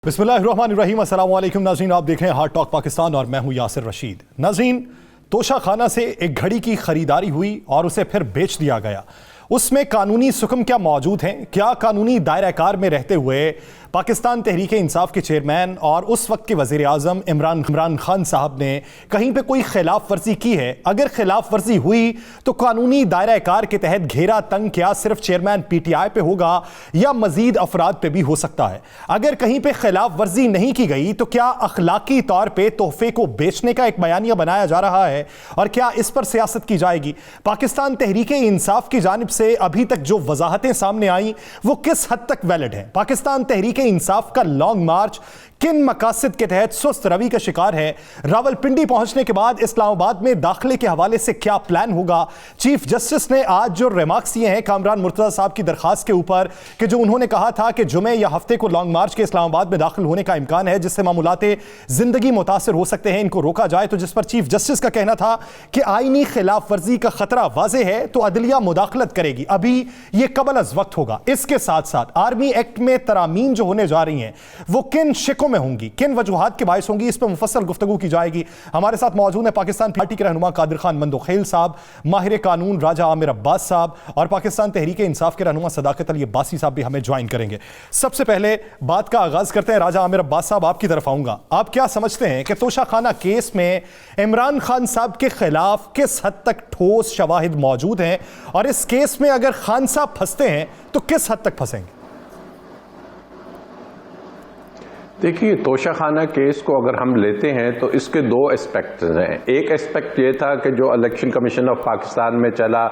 बिस्मिल्लाहिर्रहमानिर्रहीम। अस्सलाम वालेकुम नाज़रीन, आप देख रहे हैं हार्ड टॉक पाकिस्तान और मैं हूं यासिर रशीद। नाज़रीन, तोशा खाना से एक घड़ी की खरीदारी हुई और उसे फिर बेच दिया गया। उसमें कानूनी सुकम क्या मौजूद हैं? क्या कानूनी दायरा कार में रहते हुए पाकिस्तान तहरीक इंसाफ के चेयरमैन और उस वक्त के वज़ीर आज़म इमरान खान साहब ने कहीं पे कोई खिलाफ वर्जी की है? अगर खिलाफ वर्जी हुई तो कानूनी दायरा कार के तहत घेरा तंग क्या सिर्फ चेयरमैन PTI पे होगा या मजीद अफराद पे भी हो सकता है? अगर कहीं पे खिलाफ वर्जी नहीं की गई तो क्या अखलाकी तौर पर तोहफे को बेचने का एक बयानिया बनाया जा रहा है और क्या इस पर सियासत की जाएगी? पाकिस्तान तहरीक इंसाफ की जानिब से अभी तक जो वजाहतें सामने आई वो किस हद तक वैलिड है? पाकिस्तान तहरीक इंसाफ का लॉन्ग मार्च किन मकासद के तहत सुस्त रवि का शिकार है? रावलपिंडी पहुंचने के बाद इस्लामाबाद में दाखिले के हवाले से क्या प्लान होगा? चीफ जस्टिस ने आज जो रिमार्क्स दिए हैं कामरान मुर्तजा साहब की दरखास्त के ऊपर कि जो उन्होंने कहा था कि जुमे या हफ्ते को लॉन्ग मार्च के इस्लामाबाद में दाखिल होने का इम्कान है जिससे मामूलाते जिंदगी मुतासर हो सकते हैं, इनको रोका जाए, तो जिस पर चीफ जस्टिस का कहना था कि आईनी खिलाफ वर्जी का खतरा वाजे है तो अदलिया मुदाखलत करेगी, अभी यह कबल अज वक्त होगा। इसके साथ साथ आर्मी एक्ट में तरामीम जो होने जा रही हैं वो किन शिकों में होंगी, किन वजूहात के बायस होंगी, इस पर मुफस्सल गुफ्तगू की जाएगी। हमारे साथ मौजूद है पाकिस्तान पार्टी के रहनुमा कादिर खान मंदोखेल साहब, माहिर कानून राजा आमिर अब्बास साहब और पाकिस्तान तहरीक इंसाफ के रहनुमा सदाकत अली अब्बासी साहब भी हमें ज्वाइन करेंगे। सबसे पहले बात का आगाज करते हैं। राजा आमिर अब्बास साहब, आपकी तरफ आऊंगा। आप क्या समझते हैं कि तोशा खाना केस में इमरान खान साहब के खिलाफ किस हद तक ठोस शवाहिद मौजूद हैं और इस केस में अगर खान साहब फंसते हैं तो किस हद तक फंसेंगे? देखिए, तोशा खाना केस को अगर हम लेते हैं तो इसके दो एस्पेक्ट हैं। एक एस्पेक्ट ये था कि जो इलेक्शन कमीशन ऑफ पाकिस्तान में चला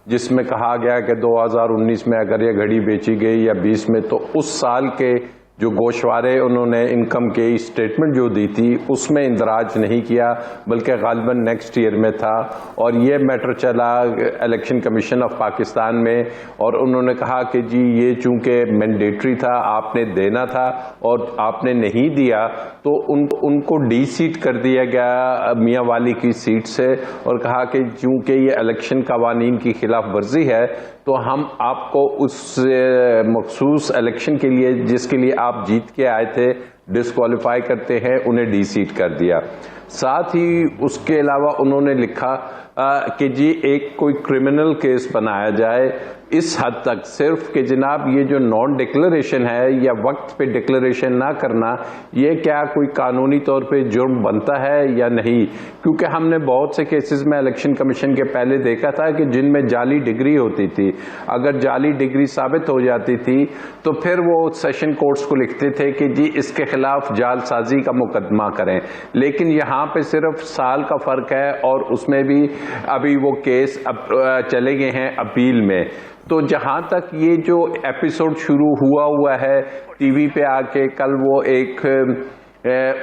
जिसमें कहा गया कि 2019 में अगर ये घड़ी बेची गई या 20 में, तो उस साल के जो गोशवारे उन्होंने इनकम की स्टेटमेंट जो दी थी उसमें इंदराज नहीं किया बल्कि गालिबन नेक्स्ट ईयर में था। और ये मैटर चला इलेक्शन कमीशन ऑफ पाकिस्तान में और उन्होंने कहा कि जी ये चूंकि मैंडेटरी था, आपने देना था और आपने नहीं दिया, तो उनको डी सीट कर दिया गया मियाँ वाली की सीट से और कहा कि चूंकि ये इलेक्शन कवानीन की खिलाफ वर्जी है तो हम आपको उस मखसूस इलेक्शन के लिए जिसके लिए आप जीत के आए थे डिस्क्वालीफाई करते हैं, उन्हें डी सीट कर दिया। साथ ही उसके अलावा उन्होंने लिखा कि जी एक कोई क्रिमिनल केस बनाया जाए इस हद तक सिर्फ कि जनाब ये जो नॉन डिक्लेरेशन है या वक्त पे डिक्लेरेशन ना करना, ये क्या कोई कानूनी तौर पे जुर्म बनता है या नहीं? क्योंकि हमने बहुत से केसेस में इलेक्शन कमीशन के पहले देखा था कि जिनमें जाली डिग्री होती थी, अगर जाली डिग्री साबित हो जाती थी तो फिर वो सेशन कोर्ट्स को लिखते थे कि जी इसके खिलाफ जालसाजी का मुकदमा करें। लेकिन यहाँ पे सिर्फ साल का फर्क है और उसमें भी अभी वो केस अब चले गए हैं अपील में। तो जहां तक ये जो एपिसोड शुरू हुआ है टीवी पे आके, कल वो एक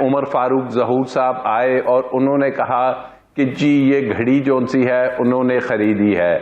उमर फारूक जहूर साहब आए और उन्होंने कहा कि जी ये घड़ी जौन सी है उन्होंने खरीदी है।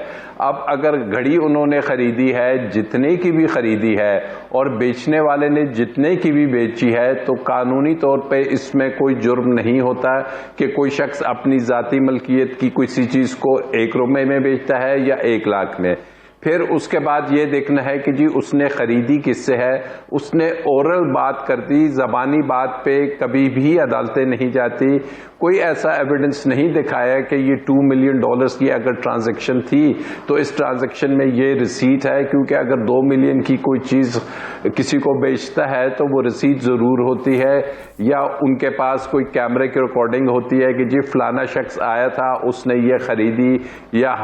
अब अगर घड़ी उन्होंने खरीदी है, जितने की भी खरीदी है और बेचने वाले ने जितने की भी बेची है, तो कानूनी तौर पे इसमें कोई जुर्म नहीं होता कि कोई शख्स अपनी जाती मलकियत की किसी चीज़ को 1 रुपये में बेचता है या 1 लाख में। फिर उसके बाद ये देखना है कि जी उसने खरीदी किससे है। उसने ओरल बात कर दी, ज़बानी बात पे कभी भी अदालतें नहीं जाती। कोई ऐसा एविडेंस नहीं दिखाया कि ये $2 मिलियन की अगर ट्रांजैक्शन थी तो इस ट्रांजैक्शन में ये रिसीट है, क्योंकि अगर 2 मिलियन की कोई चीज़ किसी को बेचता है तो वो रिसीट ज़रूर होती है या उनके पास कोई कैमरे की रिकॉर्डिंग होती है कि जी फलाना शख्स आया था, उसने ये खरीदी या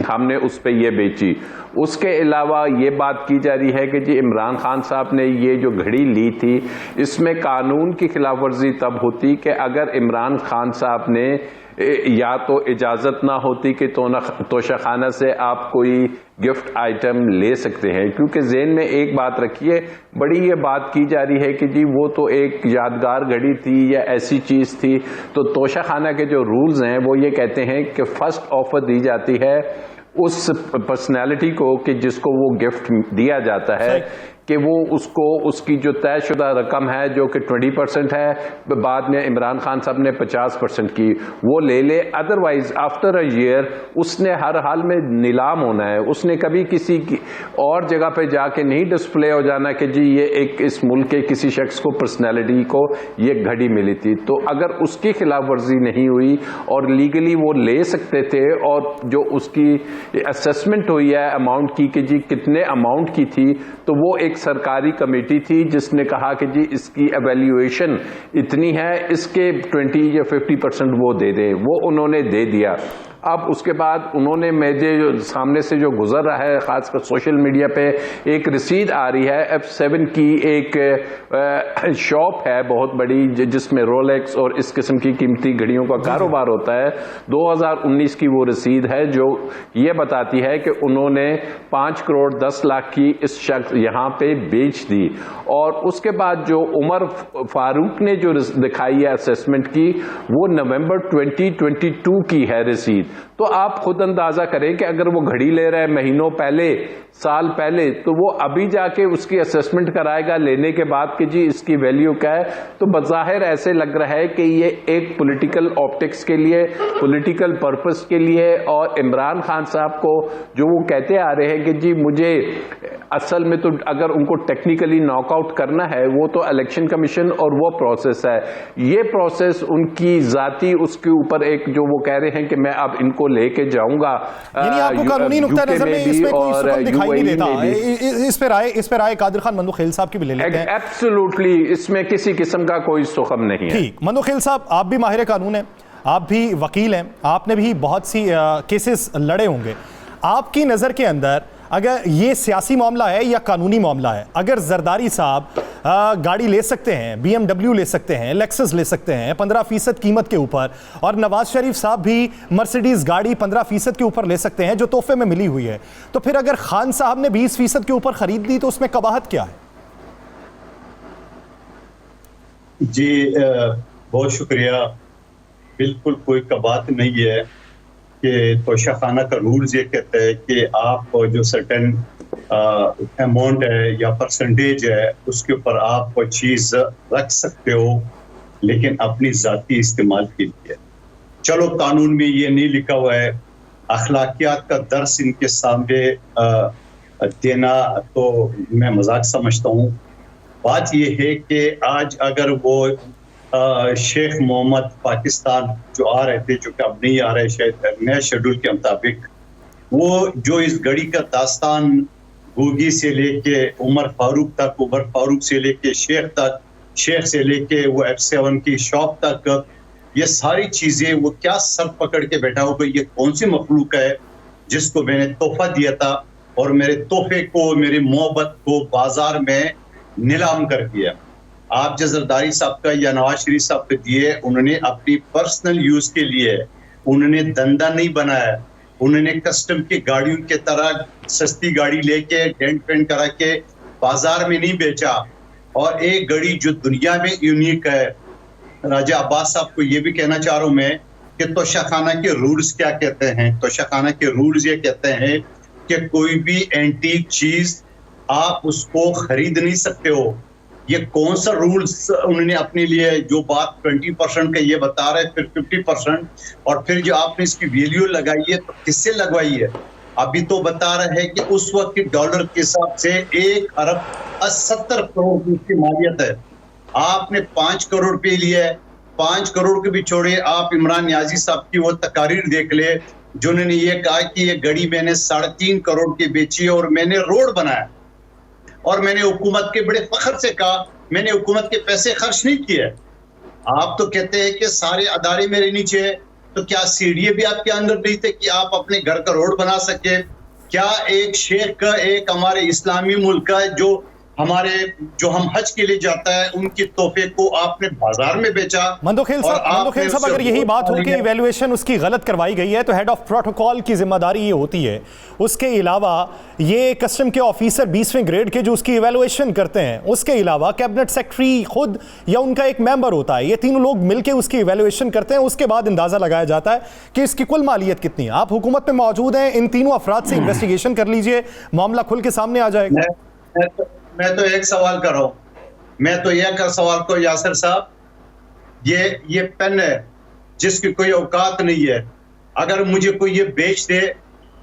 हमने उस पर ये बेची। उसके अलावा ये बात की जा रही है कि जी इमरान खान साहब ने ये जो घड़ी ली थी इसमें कानून की खिलाफ वर्जी तब होती कि अगर इमरान खान साहब ने या तो इजाज़त ना होती कि तोशा खाना से आप कोई गिफ्ट आइटम ले सकते हैं। क्योंकि ज़हन में एक बात रखिए, बड़ी ये बात की जा रही है कि जी वो तो एक यादगार घड़ी थी या ऐसी चीज़ थी। तो तोशा खाना के जो रूल्स हैं वो ये कहते हैं कि फर्स्ट ऑफर दी जाती है उस पर्सनैलिटी को कि जिसको वो गिफ्ट दिया जाता है कि वो उसको उसकी जो तयशुदा रकम है जो कि 20% है, बाद में इमरान खान साहब ने 50% की, वो ले ले। अदरवाइज आफ्टर अ ईयर उसने हर हाल में नीलाम होना है। उसने कभी किसी की और जगह पे जाके नहीं डिस्प्ले हो जाना कि जी ये एक इस मुल्क के किसी शख्स को, पर्सनैलिटी को ये घड़ी मिली थी। तो अगर उसकी खिलाफ वर्जी नहीं हुई और लीगली वो ले सकते थे, और जो उसकी असेसमेंट हुई है अमाउंट की कि जी कितने अमाउंट की थी, तो वो एक सरकारी कमेटी थी जिसने कहा कि जी इसकी एवेल्यूएशन इतनी है, इसके 20 या 50% वो दे दें। वो उन्होंने दे दिया। अब उसके बाद उन्होंने मेरे सामने से जो गुजर रहा है, खासकर सोशल मीडिया पे एक रसीद आ रही है F7 की, एक शॉप है बहुत बड़ी जिसमें रोलेक्स और इस किस्म की कीमती घड़ियों का कारोबार होता है। 2019 की वो रसीद है जो ये बताती है कि उन्होंने 5 करोड़ 10 लाख की इस शख्स यहाँ पे बेच दी। और उसके बाद जो उमर फारूक ने जो दिखाई है असेसमेंट की, वो नवंबर 2022 की है रसीद। तो आप खुद अंदाजा करें कि अगर वो घड़ी ले रहा है महीनों पहले, साल पहले, तो वो अभी जाके उसकी असेसमेंट कराएगा लेने के बाद कि जी इसकी वैल्यू क्या है। तो बज़ाहिर ऐसे लग रहा है कि ये एक पॉलिटिकल ऑप्टिक्स के लिए, पॉलिटिकल पर्पस के लिए, और इमरान खान साहब को जो वो कहते आ रहे हैं कि जी मुझे असल में तो अगर उनको टेक्निकली नॉकआउट करना है वो तो इलेक्शन कमीशन और वो प्रोसेस है। ये प्रोसेस उनकी जाती उसके ऊपर एक जो वो कह रहे हैं कि मैं अब इनको लेके जाऊंगा, यानी आपको कानूनी नुक्ता नजर में इसमें कोई सुकून दिखाई नहीं देता। इस पर आए कादिर खान मंदोखेल साहब की भी ले लेते हैं। एब्सोल्युटली इसमें किसी किस्म का कोई सुखम नहीं है। ठीक, मंदोखेल साहब आप भी माहिर कानून हैं, आप भी वकील हैं, आपने भी बहुत सी केसेस लड़े होंगे। आपकी नज़र के अंदर अगर ये सियासी मामला है या कानूनी मामला है, अगर जरदारी साहब गाड़ी ले सकते हैं, BMW ले सकते हैं, लेक्सस ले सकते हैं 15% कीमत के ऊपर, और नवाज शरीफ साहब भी मर्सिडीज गाड़ी 15% के ऊपर ले सकते हैं जो तोहफे में मिली हुई है, तो फिर अगर खान साहब ने 20% के ऊपर खरीद ली तो उसमें कबाहत क्या है? जी बहुत शुक्रिया। बिल्कुल कोई कबाहत नहीं है कि तोशाखाना का रूल्स ये कहता है कि आप जो सर्टेन अमाउंट है या परसेंटेज है उसके ऊपर आप कोई चीज़ रख सकते हो, लेकिन अपनी ज़ाती इस्तेमाल के लिए। चलो कानून में ये नहीं लिखा हुआ है, अखलाकियात का दर्स इनके सामने देना तो मैं मजाक समझता हूँ। बात ये है कि आज अगर वो शेख मोहम्मद पाकिस्तान जो आ रहे थे, जो कि अब नहीं आ रहे शायद नए शेड्यूल के मुताबिक, वो जो इस घड़ी का दास्तान गोगी से लेके उमर फारूक तक, उमर फारूक से लेके शेख तक, शेख से लेके वो F7 की शॉप तक, ये सारी चीजें वो क्या सर पकड़ के बैठा होगा, ये कौन सी मखलूक है जिसको मैंने तोहफा दिया था और मेरे तोहफे को, मेरी मोहब्बत को बाजार में नीलाम कर दिया। आप जो जरदारी साहब का या नवाज शरीफ साहब पे दिए, उन्होंने अपनी पर्सनल यूज के लिए, उन्होंने धंधा नहीं बनाया। उन्होंने कस्टम की गाड़ियों के तरह सस्ती गाड़ी लेके डेंट पेंट करा के बाजार में नहीं बेचा। और एक घड़ी जो दुनिया में यूनिक है, राजा अब्बास साहब को ये भी कहना चाह रहा हूँ मैं कि तोशाखाना के रूल्स क्या कहते हैं। तोशाखाना के रूल्स ये कहते हैं कि कोई भी एंटीक चीज आप उसको खरीद नहीं सकते हो। ये कौन सा रूल्स उन्होंने अपने लिए, जो बात 20% का ये बता रहे, फिर 50%, और फिर जो आपने इसकी वैल्यू लगाई है तो किससे लगवाई है? अभी तो बता रहे हैं कि उस वक्त के डॉलर के हिसाब से 1 अरब 70 करोड़ की उसकी मालियत है। आपने 5 करोड़ रुपये लिए। 5 करोड़ के भी छोड़े, आप इमरान नियाजी साहब की वो तकारीर देख ले जिन्होंने ये कहा कि ये घड़ी मैंने 3.5 करोड़ की बेची और मैंने रोड बनाया और मैंने हुकूमत के बड़े फख्र से कहा मैंने हुकूमत के पैसे खर्च नहीं किए। आप तो कहते हैं कि सारे अदारे मेरे नीचे है, तो क्या सीढ़ी भी आपके अंदर नहीं थे कि आप अपने घर का रोड बना सके? क्या एक शेख का, एक हमारे इस्लामी मुल्क का जो हम हज के लिए जाता है, उनकी तोहफे को आपने बाजार में बेचा? मंदोखेल साहब अगर यही बात हो कि इवैल्यूएशन उसकी गलत करवाई गई है तो हेड ऑफ प्रोटोकॉल की जिम्मेदारी ये होती है। उसके अलावा ये कस्टम के ऑफिसर 20वें ग्रेड के जो उसकी इवैल्यूएशन करते हैं, उसके अलावा कैबिनेट सेक्रेटरी खुद या उनका एक मेंबर होता है, ये तीनों लोग मिलकर उसकी इवैल्यूएशन करते हैं। उसके बाद अंदाजा लगाया जाता है कि इसकी कुल मालियत कितनी है। आप हुकूमत में मौजूद हैं, इन तीनों अफराद से इन्वेस्टिगेशन कर लीजिए, मामला खुल के सामने आ जाएगा। मैं तो एक सवाल कर रहा हूं, मैं तो एक सवाल को यासिर साहब, ये पेन है जिसकी कोई औकात नहीं है, अगर मुझे कोई ये बेच दे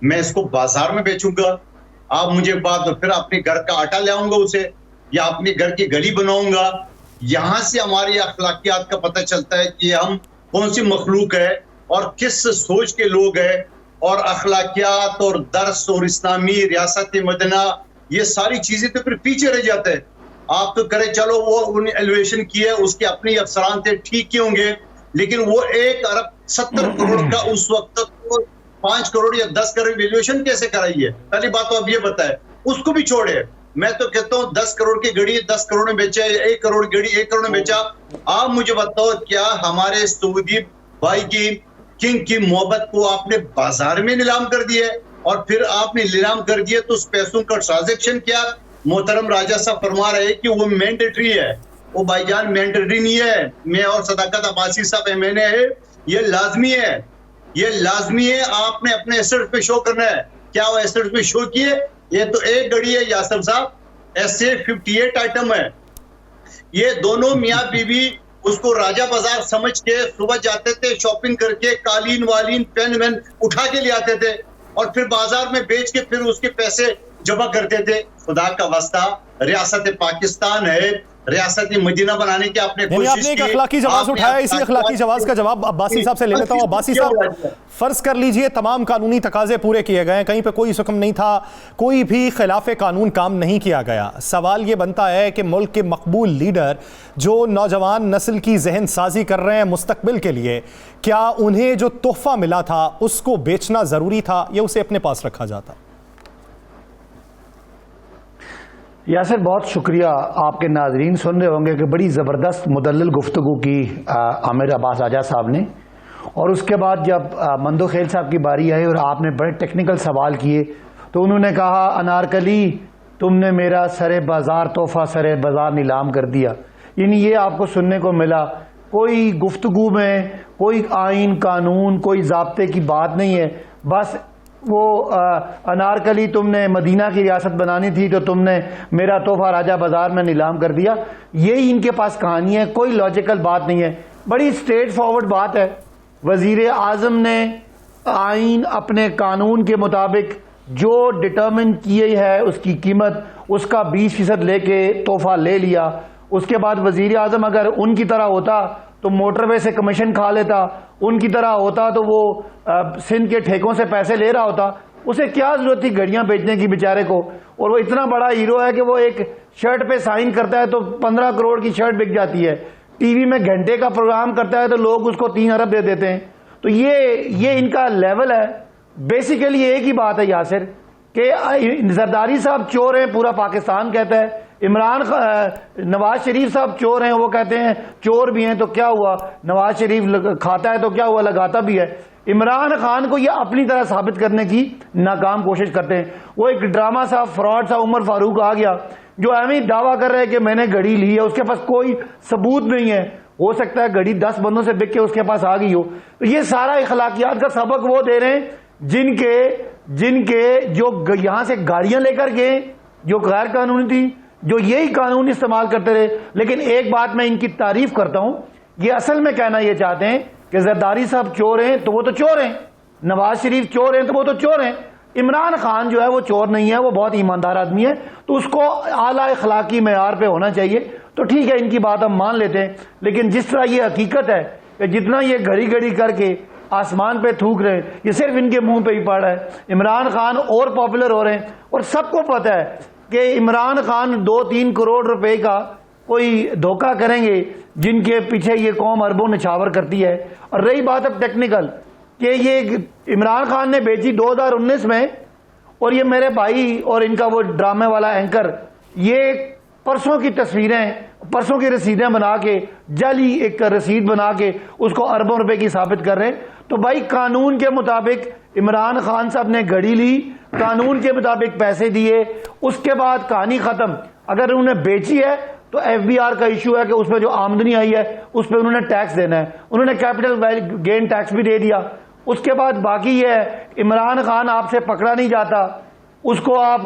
मैं इसको बाजार में बेचूंगा, आप मुझे बाद फिर अपने घर का आटा ले आऊंगा उसे, या अपने घर की गली बनाऊंगा। यहां से हमारी अखलाकियात का पता चलता है कि हम कौन सी मखलूक है और किस सोच के लोग हैं, और अखलाकियात और दर्स और इस्लामी रियासत मदना ये सारी चीजें तो फिर पीछे रह जाते हैं। आप तो करें चलो वो उन्हें एलिवेशन किए, उसके अपने अफसरान थे, ठीक ही होंगे, लेकिन वो 1 अरब 70 करोड़ का उस वक्त तक तो 5 करोड़ या 10 करोड़ वैल्यूएशन कैसे कराई है? पहली बात तो अब ये बताए, उसको भी छोड़े। मैं तो कहता हूँ 10 करोड़ की गड़ी 10 करोड़ में बेचा, 1 करोड़ गड़ी 1 करोड़ में बेचा। आप मुझे बताओ, क्या हमारे सऊदी भाई की किंग की मोहब्बत को आपने बाजार में नीलाम कर दिया, और फिर आपने नीलाम कर दिया तो उस पैसों का ट्रांजेक्शन क्या? मोहतरम राजा साहब फरमा रहे कि वो मैंडेटरी है, वो भाईजान मैंडेटरी नहीं है। मैं और सदाकत अब्बासी साहब एमएनए है, ये लाजमी है, ये लाजमी है, आपने अपने एसेट्स पे शो करना है। क्या वो एसेट्स पे शो किए? ये तो एक गड़ी है यासिर साहब, ऐसे 58 आइटम है। ये दोनों मियाँ बीवी उसको राजा बाजार समझ के सुबह जाते थे, शॉपिंग करके कालीन वालीन पेन वेन उठा के ले आते थे, और फिर बाजार में बेच के फिर उसके पैसे जमा करते थे। खुदा का वास्ता, रियासत पाकिस्तान है, रियासत मदीना बनाने की आपने कोशिश की। आपने एक अखलाकी जवाब उठाया, इसी अखलाकी जवाब का जवाब अब्बासी साहब से ले लेता हूं। अब्बासी साहब, फर्ज कर लीजिए तमाम कानूनी तकाजे पूरे किए गए, कहीं पे कोई हुक्म नहीं था, कोई भी खिलाफ कानून काम नहीं किया गया। सवाल ये बनता है कि मुल्क के मकबूल लीडर जो नौजवान नस्ल की जहन साजी कर रहे हैं मुस्तकबिल के लिए, क्या उन्हें जो तोहफा मिला था उसको बेचना जरूरी था या उसे अपने पास रखा जाता? यासिर, बहुत शुक्रिया। आपके नाजरीन सुन रहे होंगे कि बड़ी ज़बरदस्त मुदल्लल गुफ्तगू की आमिर अब्बास आजा साहब ने, और उसके बाद जब मंदो खेल साहब की बारी आई और आपने बड़े टेक्निकल सवाल किए तो उन्होंने कहा, अनारकली तुमने मेरा सरे बाज़ार तोहफ़ा सरे बाज़ार नीलाम कर दिया। यानी ये आपको सुनने को मिला। कोई गुफ्तगू में कोई आइन कानून कोई ज़ाब्ते की बात नहीं है, बस वो अनारकली तुमने मदीना की रियासत बनानी थी तो तुमने मेरा तोहफा राजा बाजार में नीलाम कर दिया। यही इनके पास कहानी है, कोई लॉजिकल बात नहीं है, बड़ी स्ट्रेट फॉरवर्ड बात है। वजीर आजम ने आइन अपने कानून के मुताबिक जो डिटर्मिन किए है उसकी कीमत, उसका 20% लेके तोहफा ले लिया। उसके बाद वजीर आजम अगर उनकी तरह होता तो मोटरवे से कमीशन खा लेता, उनकी तरह होता तो वो सिंध के ठेकों से पैसे ले रहा होता। उसे क्या जरूरत थी घड़ियां बेचने की बेचारे को? और वो इतना बड़ा हीरो है कि वो एक शर्ट पे साइन करता है तो 15 करोड़ की शर्ट बिक जाती है। टीवी में घंटे का प्रोग्राम करता है तो लोग उसको 3 अरब दे देते हैं। तो ये इनका लेवल है। बेसिकली एक ही बात है यासिर कि जरदारी साहब चोर हैं, पूरा पाकिस्तान कहता है। नवाज शरीफ साहब चोर हैं, वो कहते हैं चोर भी हैं तो क्या हुआ, नवाज शरीफ खाता है तो क्या हुआ, लगाता भी है। इमरान खान को ये अपनी तरह साबित करने की नाकाम कोशिश करते हैं। वो एक ड्रामा सा फ्रॉड सा उमर फारूक आ गया जो एवं दावा कर रहे हैं कि मैंने घड़ी ली है, उसके पास कोई सबूत नहीं है। हो सकता है घड़ी 10 बंदों से बिक के उसके पास आ गई हो। तो ये सारा इखलाकियात का सबक वो दे रहे हैं जिनके जो यहां से गाड़ियां लेकर गए जो गैर कानूनी थी, जो यही कानून इस्तेमाल करते रहे। लेकिन एक बात मैं इनकी तारीफ करता हूं, ये असल में कहना ये चाहते हैं कि जरदारी साहब चोर हैं तो वो तो चोर हैं, नवाज शरीफ चोर हैं तो वो तो चोर हैं। इमरान खान जो है वो चोर नहीं है, वो बहुत ईमानदार आदमी है, तो उसको आला अखलाकी मेयार पे होना चाहिए। तो ठीक है, इनकी बात हम मान लेते हैं। लेकिन जिस तरह ये हकीकत है कि जितना ये घड़ी घड़ी करके आसमान पे थूक रहे हैं, ये सिर्फ इनके मुंह पे ही पड़ रहा है। इमरान खान और पॉपुलर हो रहे हैं और सबको पता है कि इमरान खान 2-3 करोड़ रुपए का कोई धोखा करेंगे जिनके पीछे ये कौम अरबों निछावर करती है। और रही बात अब टेक्निकल कि ये इमरान खान ने बेची 2019 में, और ये मेरे भाई और इनका वो ड्रामे वाला एंकर ये परसों की तस्वीरें, परसों की रसीदें बना के, जाली एक रसीद बना के उसको अरबों रुपए की साबित कर रहे हैं। तो भाई कानून के मुताबिक इमरान खान साहब ने घड़ी ली, कानून के मुताबिक पैसे दिए, उसके बाद कहानी खत्म। अगर उन्होंने बेची है तो एफबीआर का इशू है कि उसमें जो आमदनी आई है उस पर उन्होंने टैक्स देना है। उन्होंने कैपिटल गेन टैक्स भी दे दिया। उसके बाद बाकी ये है, इमरान खान आपसे पकड़ा नहीं जाता, उसको आप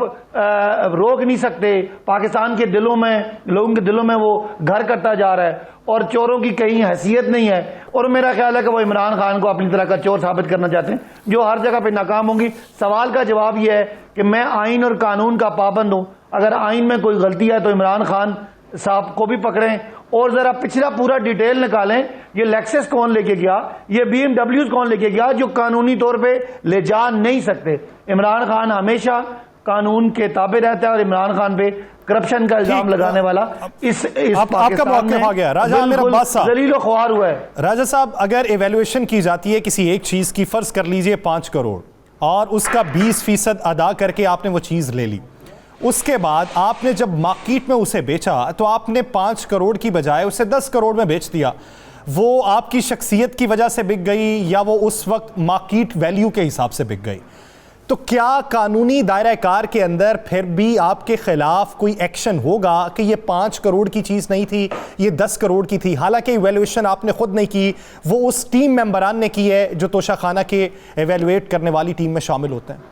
रोक नहीं सकते। पाकिस्तान के दिलों में, लोगों के दिलों में वो घर करता जा रहा है और चोरों की कहीं हैसियत नहीं है। और मेरा ख्याल है कि वो इमरान खान को अपनी तरह का चोर साबित करना चाहते हैं, जो हर जगह पे नाकाम होंगी। सवाल का जवाब यह है कि मैं आइन और कानून का पाबंद हूं। अगर आइन में कोई गलती है तो इमरान खान साहब को भी पकड़ें और जरा पिछला पूरा डिटेल निकालें। ये लेक्सस कौन लेके गया, ये BMW कौन लेके गया, जो कानूनी तौर पे ले जा नहीं सकते। इमरान खान हमेशा कानून के ताबे रहता है और इमरान खान पे करप्शन का इल्जाम लगाने वाला इस आपका मौक़िफ़ आ गया। राजा मेरा बात साहब जलीलो ख्वार हुआ है। राजा साहब, अगर एवेल्युएशन की जाती है किसी एक चीज की, फर्ज कर लीजिए 5 करोड़, और उसका 20% अदा करके आपने वो चीज ले ली, उसके बाद आपने जब मार्केट में उसे बेचा तो आपने 5 करोड़ की बजाय उसे 10 करोड़ में बेच दिया। वो आपकी शख्सियत की वजह से बिक गई या वो उस वक्त मार्केट वैल्यू के हिसाब से बिक गई? तो क्या कानूनी दायरा कार के अंदर फिर भी आपके खिलाफ कोई एक्शन होगा कि ये 5 करोड़ की चीज नहीं थी, ये 10 करोड़ की थी? हालांकि इवैल्यूएशन आपने खुद नहीं की, वो उस टीम मेंबरान ने की है जो तोशाखाना के एवेल्युएट करने वाली टीम में शामिल होते हैं।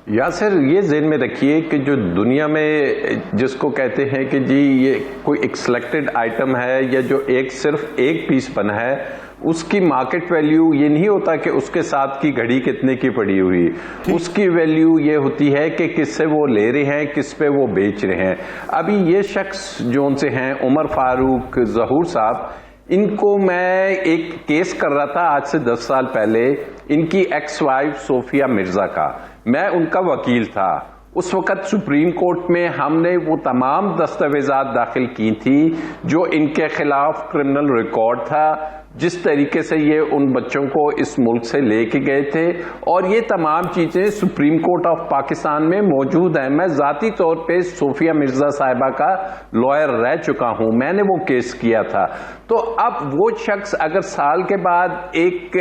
यासिर, ये ज़हन में रखिए कि जो दुनिया में जिसको कहते हैं कि जी ये कोई एक सिलेक्टेड आइटम है या जो एक सिर्फ एक पीस बना है, उसकी मार्केट वैल्यू ये नहीं होता कि उसके साथ की घड़ी कितने की पड़ी हुई, उसकी वैल्यू ये होती है कि किससे वो ले रहे हैं, किस पे वो बेच रहे हैं। अभी ये शख्स जो उनसे हैं उमर फारूक ज़हूर साहब, इनको मैं एक केस कर रहा था आज से 10 साल पहले, इनकी एक्स वाइफ सोफिया मिर्जा का। मैं उनका वकील था। उस वक़्त सुप्रीम कोर्ट में हमने वो तमाम दस्तावेजात दाखिल की थी जो इनके खिलाफ क्रिमिनल रिकॉर्ड था, जिस तरीके से ये उन बच्चों को इस मुल्क से लेके गए थे, और ये तमाम चीज़ें सुप्रीम कोर्ट ऑफ पाकिस्तान में मौजूद हैं। मैं ज़ाती तौर पे सोफिया मिर्ज़ा साहिबा का लॉयर रह चुका हूँ, मैंने वो केस किया था। तो अब वो शख्स अगर साल के बाद एक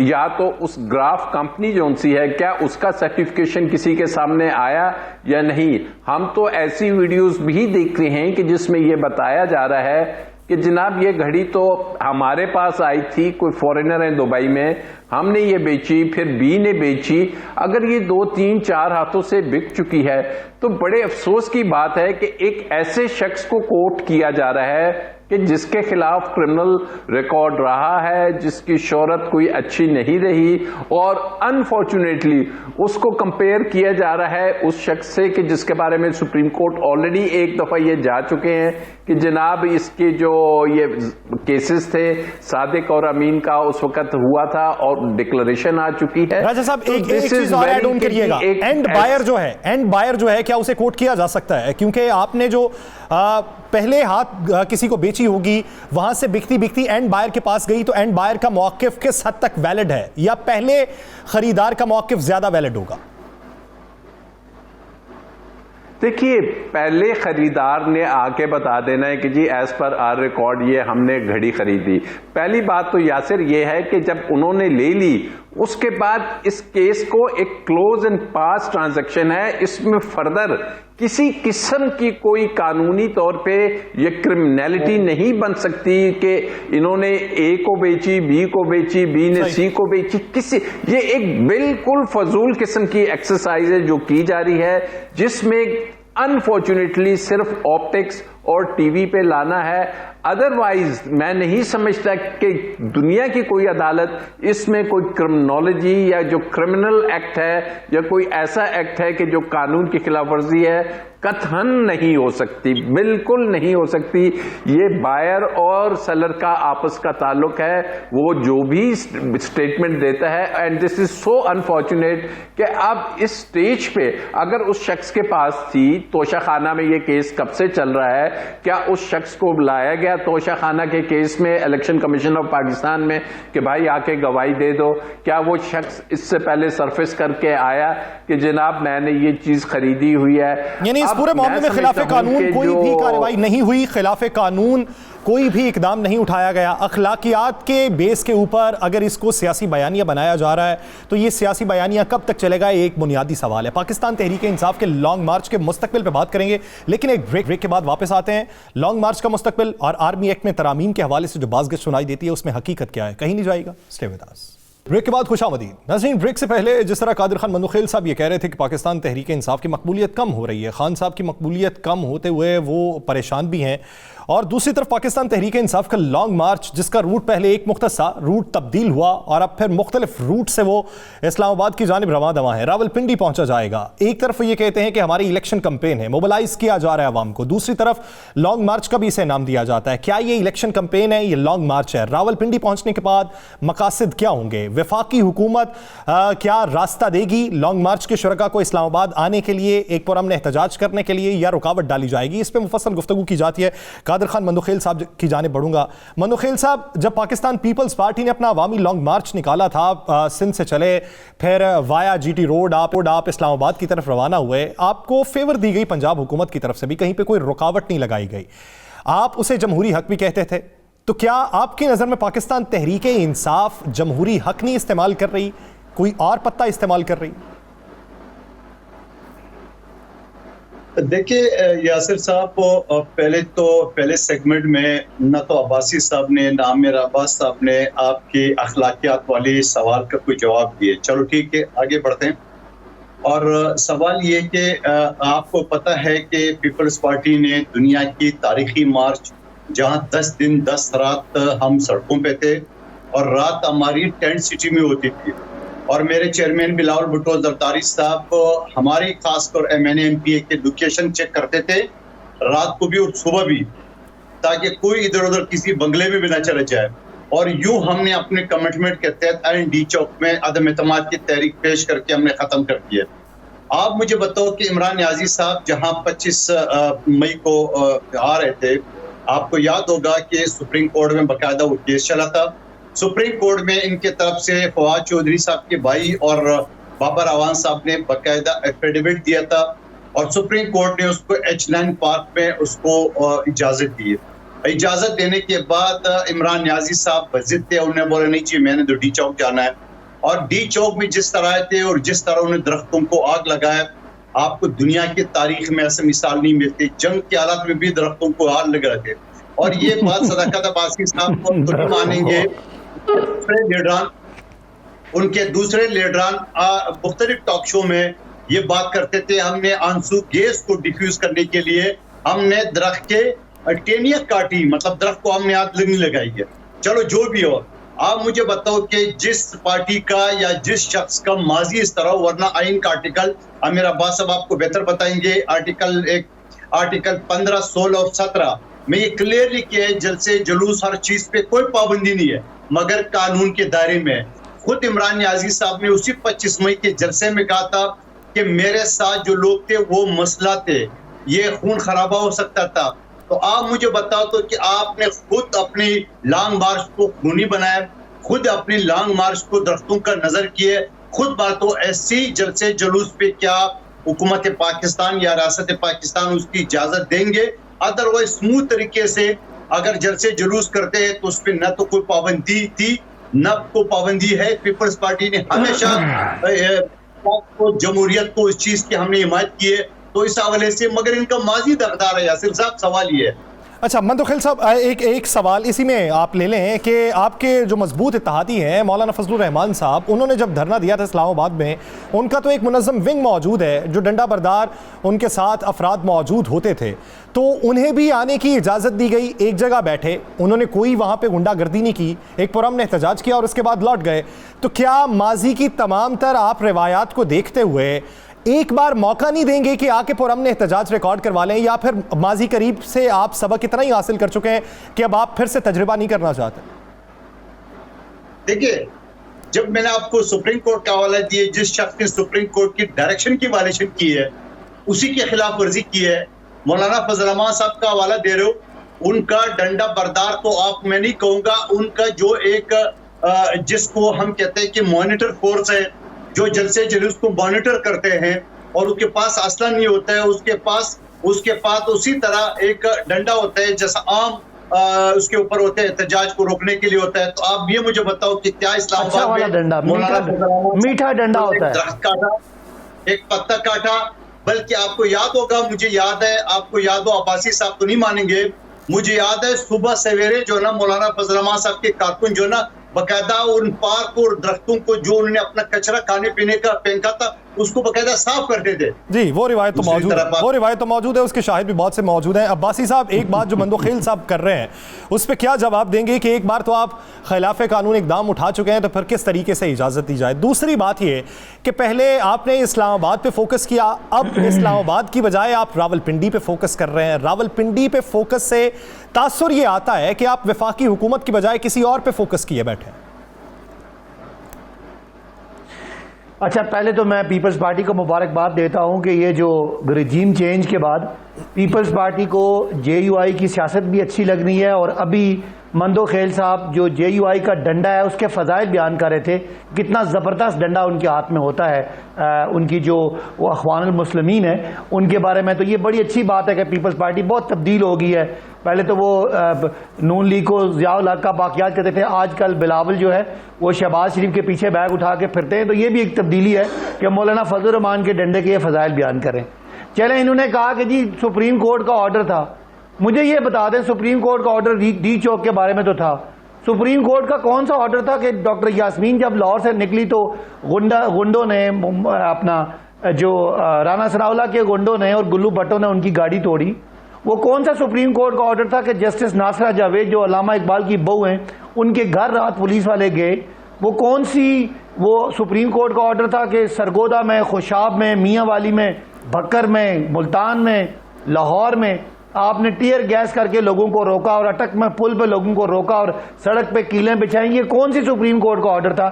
या तो उस ग्राफ कंपनी जो उनसी है, क्या उसका सर्टिफिकेशन किसी के सामने आया या नहीं? हम तो ऐसी वीडियोस भी देख रहे हैं कि जिसमें ये बताया जा रहा है कि जनाब ये घड़ी तो हमारे पास आई थी, कोई फॉरेनर है दुबई में, हमने ये बेची, फिर बी ने बेची। अगर ये 2, 3, 4 हाथों से बिक चुकी है तो बड़े अफसोस की बात है कि एक ऐसे शख्स को कोर्ट किया जा रहा है कि जिसके खिलाफ क्रिमिनल रिकॉर्ड रहा है, जिसकी शोहरत कोई अच्छी नहीं रही, और अनफॉर्चुनेटली उसको कंपेयर किया जा रहा है उस शख्स से कि जिसके बारे में सुप्रीम कोर्ट ऑलरेडी एक दफा ये जा चुके हैं कि जनाब इसके जो ये केसेस थे सादिक और अमीन का उस वक्त हुआ था और डिक्लेरेशन आ चुकी है। राजा साहब, एक चीज और ऐड ऑन करिएगा, एंड बायर जो है क्या उसे कोर्ट किया जा सकता है? क्योंकि आपने जो पहले हाथ किसी को बेची होगी, वहां से बिकती बिकती एंड बायर के पास गई, तो एंड बायर का मौकिफ किस हद तक वैलिड है, या पहले खरीदार का मौकिफ ज्यादा वैलिड होगा? देखिए, पहले खरीदार ने आके बता देना है कि जी एज पर आर रिकॉर्ड ये हमने घड़ी खरीदी। पहली बात तो यासिर ये है कि जब उन्होंने ले ली उसके बाद इस केस को एक क्लोज एंड पास ट्रांजैक्शन है, इसमें फर्दर किसी किस्म की कोई कानूनी तौर पे ये क्रिमिनलिटी नहीं बन सकती कि इन्होंने ए को बेची, बी को बेची, बी ने सी को बेची। किसी ये एक बिल्कुल फजूल किस्म की एक्सरसाइज है जो की जा रही है, जिसमें अनफॉर्चुनेटली सिर्फ ऑप्टिक्स और टीवी पे लाना है। अदरवाइज मैं नहीं समझता कि दुनिया की कोई अदालत इसमें कोई क्रिमिनोलॉजी या जो क्रिमिनल एक्ट है या कोई ऐसा एक्ट है कि जो कानून की खिलाफवर्जी है, कतई नहीं हो सकती, बिल्कुल नहीं हो सकती। ये बायर और सेलर का आपस का ताल्लुक है, वो जो भी स्टेटमेंट देता है, and this is so unfortunate कि अब इस स्टेज पे अगर उस शख्स के पास थी, तोशाखाना में ये केस कब से चल रहा है, क्या उस शख्स को बुलाया गया तोशाखाना के केस में इलेक्शन कमीशन ऑफ पाकिस्तान में कि भाई आके गवाही दे दो? क्या वो शख्स इससे पहले सरफेस करके आया कि जनाब मैंने ये चीज खरीदी हुई है? यानी इस पूरे मामले में खिलाफे कानून कोई भी कार्रवाई नहीं हुई, खिलाफे कानून कोई भी इकदाम नहीं उठाया गया। अखलाकियात के बेस के ऊपर अगर इसको सियासी बयानिया बनाया जा रहा है तो ये सियासी बयानिया कब तक चलेगा, एक बुनियादी सवाल है। पाकिस्तान तहरीक इंसाफ के लॉन्ग मार्च के मुस्तकबिल पे बात करेंगे, लेकिन एक ब्रेक के बाद वापस आते हैं। लॉन्ग मार्च का मुस्तकबिल और आर्मी एक्ट में तरामीम के हवाले से जो बाज़ सुनाई देती है उसमें हकीकत क्या है, कहीं नहीं जाएगा। Stay with us. ब्रेक के बाद खुशामदीद नाज़रीन। ब्रेक से पहले जिस तरह कादिर खान मंदोखेल साहब ये कह रहे थे कि पाकिस्तान तहरीक इंसाफ की मकबूलियत कम हो रही है, खान साहब की मकबूलियत कम होते हुए वो परेशान भी हैं, और दूसरी तरफ पाकिस्तान तहरीक इंसाफ का लॉन्ग मार्च जिसका रूट पहले एक मुख्तसा रूट तब्दील हुआ और अब फिर मुख्तलिफ रूट से वो इस्लामाबाद की जानिब रवां दवा है, रावलपिंडी पहुंचा जाएगा। एक तरफ ये कहते हैं कि हमारी इलेक्शन कैंपेन है, मोबिलाइज किया जा रहा है आवाम को, दूसरी तरफ लॉन्ग मार्च का भी इसे नाम दिया जाता है। क्या ये इलेक्शन कैंपेन है, ये लॉन्ग मार्च है? रावलपिंडी पहुंचने के बाद मकासद क्या होंगे? वफाकी हुकूमत क्या रास्ता देगी लॉन्ग मार्च के शुरका को इस्लामाबाद आने के लिए, एक पुरअमन एहतजाज करने के लिए, या रुकावट डाली जाएगी? इस पर मुफस्सल गुफ्तगू की जाती है। कादिर खान मंदोखेल साहब की जानिब बढ़ूंगा। मंदोखेल साहब, जब पाकिस्तान पीपल्स पार्टी ने अपना अवामी लॉन्ग मार्च निकाला था, सिंध से चले, फिर वाया GT रोड आप इस्लामाबाद की तरफ रवाना हुए, आपको फेवर दी गई पंजाब हुकूमत की तरफ से भी, कहीं पे कोई रुकावट नहीं लगाई गई, आप उसे जमहूरी हक भी कहते थे। तो क्या आपकी नजर में पाकिस्तान तहरीक इंसाफ जमहूरी हक नहीं इस्तेमाल कर रही, कोई और पत्ता इस्तेमाल कर रही? देखिए यासिर साहब, पहले सेगमेंट में न तो अब्बासी साहब ने ना आमिर अब्बास साहब ने आपके अखलाकियात वाले सवाल का कोई जवाब दिए। चलो ठीक है, आगे बढ़ते हैं। और सवाल ये कि आपको पता है कि पीपल्स पार्टी ने दुनिया की तारीखी मार्च, जहां 10 दिन 10 रात हम सड़कों पे थे और रात हमारी टेंट सिटी में होती थी, और मेरे चेयरमैन बिलावल भुट्टो जरदारी साहब हमारी खासकर MNA MPA के लोकेशन चेक करते थे, रात को भी और सुबह भी, ताकि कोई इधर उधर किसी बंगले में भी ना चला जाए। और यूं हमने अपने कमिटमेंट के तहत IND चौक में अदम एतमाद की तहरीक पेश करके हमने खत्म कर दिया। आप मुझे बताओ कि इमरान नियाजी साहब जहां 25 मई को आ रहे थे, आपको याद होगा कि सुप्रीम कोर्ट में बाकायदा वो केस चला था। सुप्रीम कोर्ट में इनके तरफ से फवाद चौधरी साहब के भाई और बाबर अवान साहब ने बाकायदा एफिडेविट दिया था, और सुप्रीम कोर्ट ने उसको H9 पार्क में उसको इजाजत दी। इजाजत देने के बाद इमरान नियाजी साहब बजिद थे, उन्होंने बोला नहीं जी मैंने तो D चौक जाना है। और D चौक में जिस तरह आए थे और जिस तरह उन्होंने दरख्तों को आग लगाया, आपको दुनिया की तारीख में ऐसे मिसाल नहीं मिलती। जंग के हालात में भी दरख्तों को आग लग रहे थे, और ये बात सदाकत अब्बासी साहब को नहीं मानेंगे। उनके दूसरे लीडरान मुख्तलिफ टॉक शो में ये बात करते थे, हमने आंसू गैस को डिफ्यूज करने के लिए हमने दरख्त के टेनिया काटी, मतलब दरख्त को हमने आग नहीं लगाई है। चलो जो भी हो, आप मुझे बताओ कि जिस पार्टी का या जिस शख्स का माजी इस तरह, वरना आइन का आर्टिकल आमिर अब्बास साहब आपको बेहतर बताएंगे, आर्टिकल 15, 16 और 17 में ये क्लियरली किया है, जलसे जुलूस हर चीज पे कोई पाबंदी नहीं है मगर कानून के दायरे में। खुद इमरान नियाजी साहब ने उसी 25 मई के जलसे में कहा था कि मेरे साथ जो लोग थे वो मसला थे, ये खून खराबा हो सकता था। तो आप मुझे बताओ तो कि आपने खुद अपनी लॉन्ग मार्च को खूनी बनाया, खुद अपनी लॉन्ग मार्च को दरख्तों का नजर किए, खुद बातों ऐसी जलसे जुलूस पे क्या हुकूमत पाकिस्तान या रियासत पाकिस्तान उसकी इजाजत देंगे? अदरवाइज स्मूथ तरीके से अगर जलसे जुलूस करते हैं तो उस पर न तो कोई पाबंदी थी न को पाबंदी है। पीपल्स पार्टी ने हमेशा जमहूरियत को इस चीज की हमने हिमायत की है, तो इस हवाले से मगर इनका माजी दरदार है। यासिर साहब सवाल ये है। अच्छा मंदोखेल साहब, एक सवाल इसी में आप ले लें कि आपके जो मजबूत इत्तेहादी हैं मौलाना फजलुर रहमान साहब, उन्होंने जब धरना दिया था इस्लामाबाद में, उनका तो एक मुनज़्ज़म विंग मौजूद है जो डंडा बरदार उनके साथ अफराद मौजूद होते थे, तो उन्हें भी आने की इजाज़त दी गई, एक जगह बैठे, उन्होंने कोई वहाँ पे गुंडागर्दी नहीं की, एक पुरअमन एहतजाज किया और उसके बाद लौट गए। तो क्या माजी की तमाम तर आप रिवायात को देखते हुए एक बार मौका नहीं देंगे कि आके पुरअमन एहतजाज रिकॉर्ड करवा लें, या फिर माजी करीब से आप सबक इतना ही हासिल कर चुके हैं कि अब आप फिर से तजर्बा नहीं करना चाहते? देखिए, जब मैंने आपको सुप्रीम कोर्ट का हवाला दिए, जिस शख्स ने सुप्रीम कोर्ट की डायरेक्शन की वायलेशन की है उसी की खिलाफ वर्जी की है, मौलाना फजल रहमान साहब का हवाला दे रहे हो। उनका डंडा बरदार तो आप मैं नहीं कहूंगा, उनका जो एक जिसको हम कहते हैं कि मॉनिटर फोर्स है, जो जलसे जुलूस को मॉनिटर करते हैं, और उसके पास असला नहीं होता है, उसके पास उसी तरह एक डंडा होता है जैसा आम उसके ऊपर होते हैं, एहतजाज को रोकने के लिए होता है। तो आप ये मुझे बताओ कि क्या इस्लामाबाद में डंडा मीठा डंडा होता है, दरख्त काटा, एक पत्ता काटा, बल्कि आपको याद होगा, मुझे याद है, आपको याद हो, अब्बासी साहब तो नहीं मानेंगे, मुझे याद है सुबह सवेरे जो ना मौलाना फजल रहमान साहब के कारकुन जो ना बाकायदा उन पार्क और दरख्तों को जो उन्होंने अपना कचरा खाने पीने का फेंका था उसको बाकायदा साफ करते थे। जी, वो रिवायत तो मौजूद है, वो रिवायत तो मौजूद है, उसके शाहिद भी बहुत से मौजूद हैं। अब्बासी साहब, एक बात जो मंदोखेल साहब कर रहे हैं उस पर क्या जवाब देंगे कि एक बार तो आप खिलाफ कानून इकदाम उठा चुके हैं, तो फिर किस तरीके से इजाज़त दी जाए? दूसरी बात ये कि पहले आपने इस्लामाबाद पे फोकस किया, अब इस्लामाबाद की बजाय आप रावलपिंडी पे फोकस कर रहे हैं। रावलपिंडी पे फोकस से तासुर ये आता है कि आप वफाकी हुकूमत की बजाय किसी और पे फोकस किए बैठे हैं। अच्छा, पहले तो मैं पीपल्स पार्टी को मुबारकबाद देता हूं कि ये जो रिजीम चेंज के बाद पीपल्स पार्टी को JUI की सियासत भी अच्छी लग रही है, और अभी मंदोखेल साहब जो JUI का डंडा है उसके फ़ज़ाइल बयान कर रहे थे, कितना ज़बरदस्त डंडा उनके हाथ में होता है। उनकी जो वो अख़वानुल मुस्लिमीन है उनके बारे में तो ये बड़ी अच्छी बात है कि पीपल्स पार्टी बहुत तब्दील हो गई है। पहले तो वो नून लीग को ज़ियाउल हक़ का बाक़ियात कहते थे, आजकल बिलावल जो है वो शहबाज शरीफ के पीछे बैग उठा के फिरते हैं। तो ये भी एक तब्दीली है कि मौलाना फजल रहमान के डंडे के ये फ़ज़ाइल बयान करें। चले, इन्होंने कहा कि जी सुप्रीम कोर्ट का ऑर्डर था। मुझे ये बता दें, सुप्रीम कोर्ट का ऑर्डर डी चौक के बारे में तो था। सुप्रीम कोर्ट का कौन सा ऑर्डर था कि डॉक्टर यास्मीन जब लाहौर से निकली तो गुंडों ने अपना जो राना सनाउल्लाह के गुंडों ने और गुल्लू भट्टो ने उनकी गाड़ी तोड़ी? वो कौन सा सुप्रीम कोर्ट का ऑर्डर था कि जस्टिस नासरा जावेद जो अल्लामा इकबाल की बहू हैं उनके घर रात पुलिस वाले गए? वो कौन सी वो सुप्रीम कोर्ट का ऑर्डर था कि सरगोदा में, खुशाब में, मियाँ वाली में, बकर में, मुल्तान में, लाहौर में आपने टीयर गैस करके लोगों को रोका और अटक में पुल पे लोगों को रोका और सड़क पे कीलें बिछाई? ये कौन सी सुप्रीम कोर्ट का ऑर्डर था?